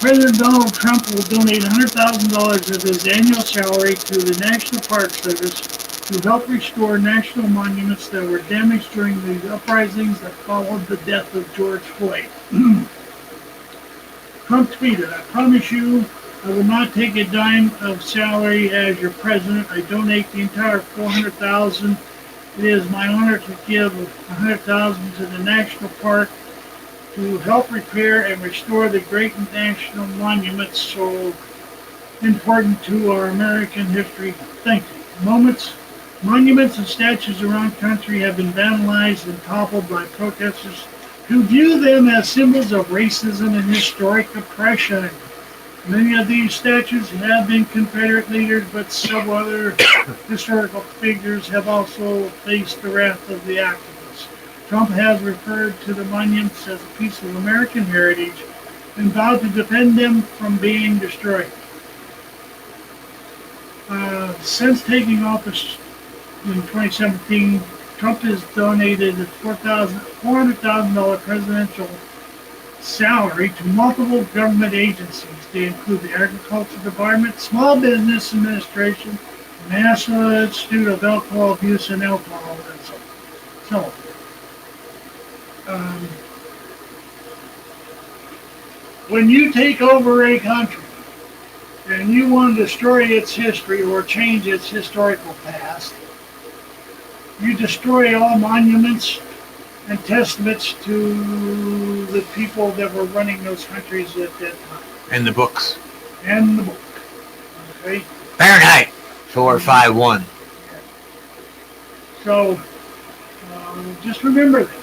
President Donald Trump will donate $100,000 of his annual salary to the National Park Service to help restore national monuments that were damaged during the uprisings that followed the death of George Floyd. Trump tweeted, "I promise you, I will not take a dime of salary as your president. I donate the entire $400,000. It is my honor to give $100,000 to the national park to help repair and restore the great national monuments so important to our American history. Thank you. Monuments and statues around the country have been vandalized and toppled by protesters who view them as symbols of racism and historic oppression. Many of these statues have been Confederate leaders, but several other historical figures have also faced the wrath of the activists. Trump has referred to the monuments as a piece of American heritage and vowed to defend them from being destroyed. Since taking office in 2017, Trump has donated a $400,000 presidential salary to multiple government agencies. They include the Agriculture Department, Small Business Administration, National Institute of Alcohol Abuse and Alcoholism. So, when you take over a country and you want to destroy its history or change its historical past, you destroy all monuments and testaments to the people that were running those countries at that time. And the books. And the book. Okay? Fahrenheit 451. So, just remember that.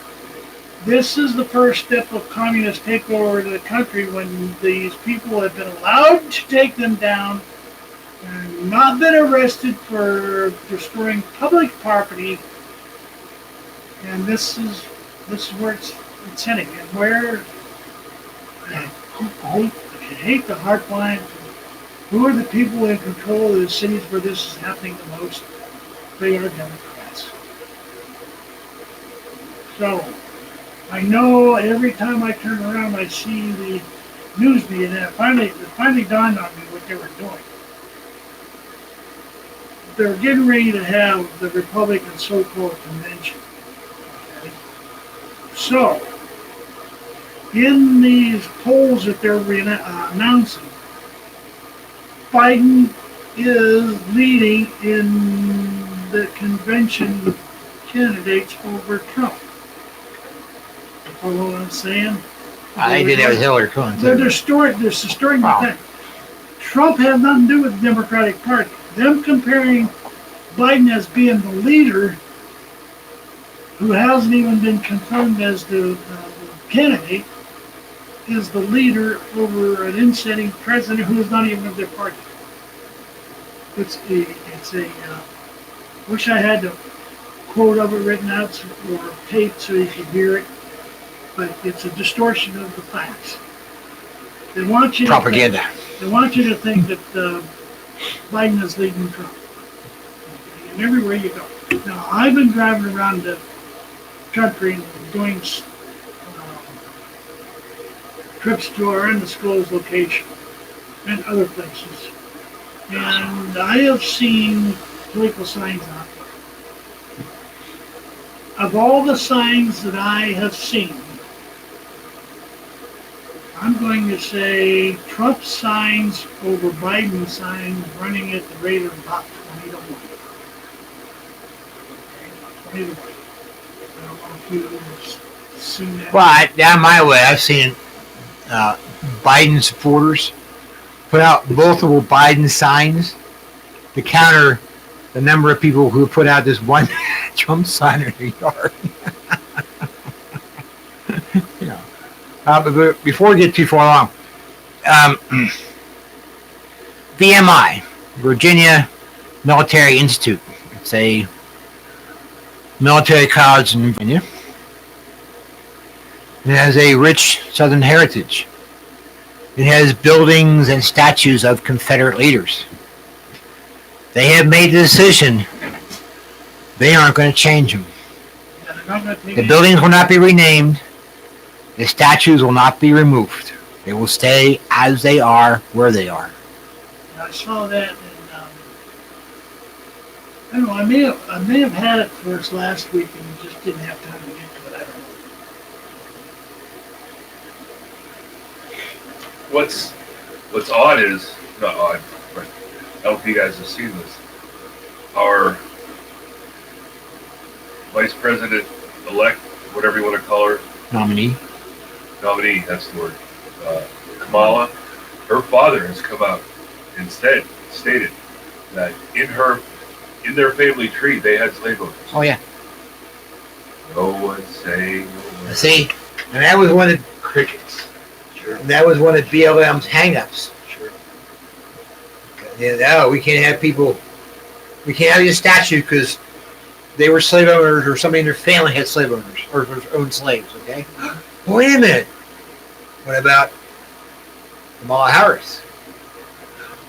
This is the first step of communist takeover of the country when these people have been allowed to take them down and not been arrested for destroying public property. And this is where it's heading. And where I hate the heartline. Who are the people in control of the cities where this is happening the most? They are Democrats. So I know every time I turn around I see the news media, and it finally dawned on me what they were doing. They're getting ready to have the Republican so-called convention. Okay? So, in these polls that they're announcing, Biden is leading in the convention candidates over Trump. Follow what I'm saying? I did that with Hillary Clinton. They're distorting the thing. Trump has nothing to do with the Democratic Party. Them comparing Biden as being the leader who hasn't even been confirmed as the candidate is the leader over an in-sitting president who is not even of their party. It's a wish I had the quote of it written out or taped so you could hear it, but it's a distortion of the facts. They want you propaganda. They want you to think that Biden is leading Trump. And everywhere you go. Now, I've been driving around the country doing trips to our undisclosed location and other places. And I have seen political signs out there. Of all the signs that I have seen, I'm going to say Trump signs over Biden signs running at the rate of about 20 to 1. 20 to 1. I don't know if you seen that. Well, down my way, I've seen Biden supporters put out multiple Biden signs to counter the number of people who put out this one Trump sign in their yard. You know. But before we get too far along, VMI, Virginia Military Institute. It's a military college in Virginia. It has a rich Southern heritage. It has buildings and statues of Confederate leaders. They have made the decision they aren't going to change them. The buildings will not be renamed. The statues will not be removed. They will stay as they are, where they are. I saw that, and I don't know. I may have had it for us last week, and just didn't have time to get to it. I don't know. What's odd is not odd, but I don't know if you guys have seen this. Our vice president elect, whatever you want to call her, Nominee, that's the word. Kamala, her father has come out and stated that in their family tree they had slave owners. Oh yeah. No one's saying. See, And that was one of Crickets. Sure. BLM's hang-ups. Sure. No, we can't have people. We can't have these statues because they were slave owners or somebody in their family had slave owners or owned slaves. Okay. Wait a minute. What about Kamala Harris?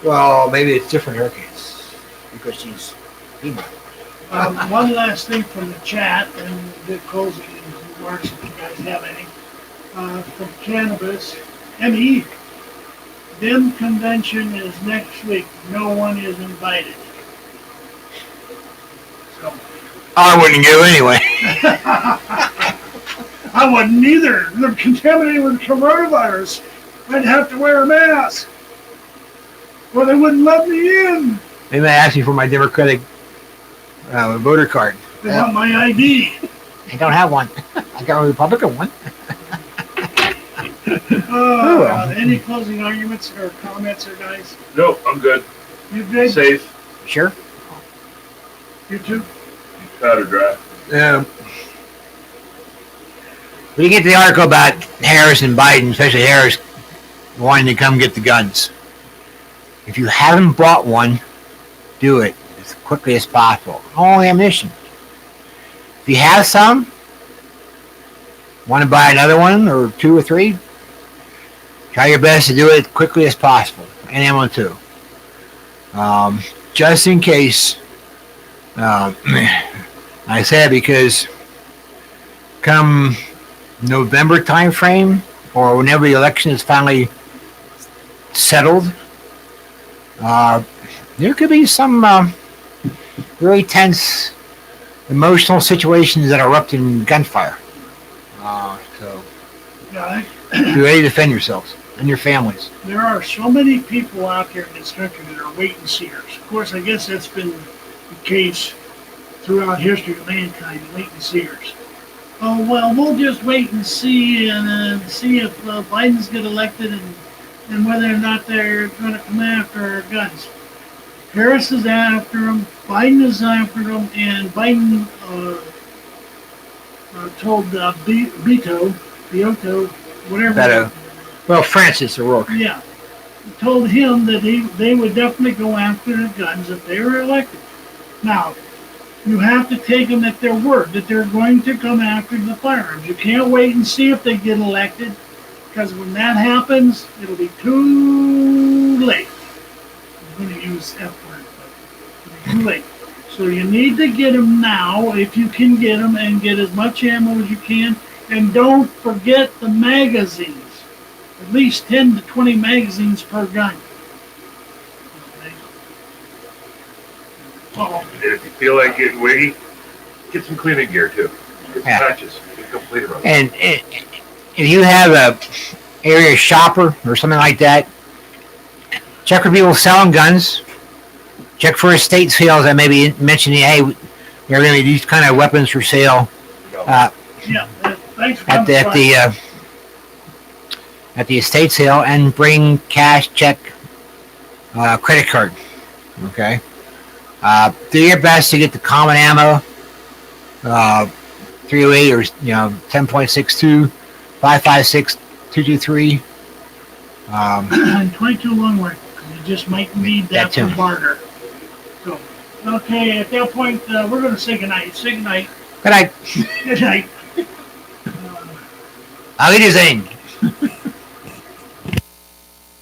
Well, maybe it's different in her case because she's female. One last thing from the chat, and the closing remarks if you guys have any. From Cannabis, ME. DEM convention is next week. No one is invited. So. I wouldn't go anyway. I wouldn't either. They're contaminated with coronavirus. I'd have to wear a mask. Or they wouldn't let me in. They may ask me for my Democratic voter card. They want my ID. I don't have one. I got a Republican one. Any closing arguments or comments, or guys? No, I'm good. You good? Safe. Sure. You too? Powder dry. When you get the article about Harris and Biden, especially Harris wanting to come get the guns, if you haven't bought one, do it as quickly as possible. Only ammunition. If you have some, want to buy another one or two or three, try your best to do it as quickly as possible. And ammo too. Just in case. I say it because come November time frame, or whenever the election is finally settled, there could be some really tense emotional situations that erupt in gunfire. So Yeah, be ready to defend yourselves and your families. there are so many people out there in this country that are wait-and-seers. Of course, I guess that's been the case throughout history of mankind, wait-and-seers. Oh, well, we'll just wait and see see if Biden's get elected and whether or not they're going to come after our guns. Harris is after them, Biden is after them, and Biden told Beto, whatever. Beto. Well, Francis O'Rourke. Yeah, told him that they would definitely go after the guns if they were elected. Now, you have to take them at their word that they're going to come after the firearms. You can't wait and see if they get elected, because when that happens, it'll be too late. I'm going to use F word, but it'll be too late. So you need to get them now, if you can get them, and get as much ammo as you can. And don't forget the magazines. At least 10 to 20 magazines per gun. Okay. Oh, And if you feel like getting wiggy, get some cleaning gear too. Get some patches. Get complete around. And if you have a area shopper or something like that, check for people selling guns. Check for estate sales that may be mentioning, hey, there are going to be these kind of weapons for sale yeah. Thanks for at the estate sale, and bring cash, check, credit card. Okay. Do your best to get the common ammo, 308 or 10.62, 5.56, 223. And 22 long rifle. You just might need that too. for barter. So, okay, at that point, we're going to say goodnight. Say goodnight. Good night. Good night. Auf Wiedersehen.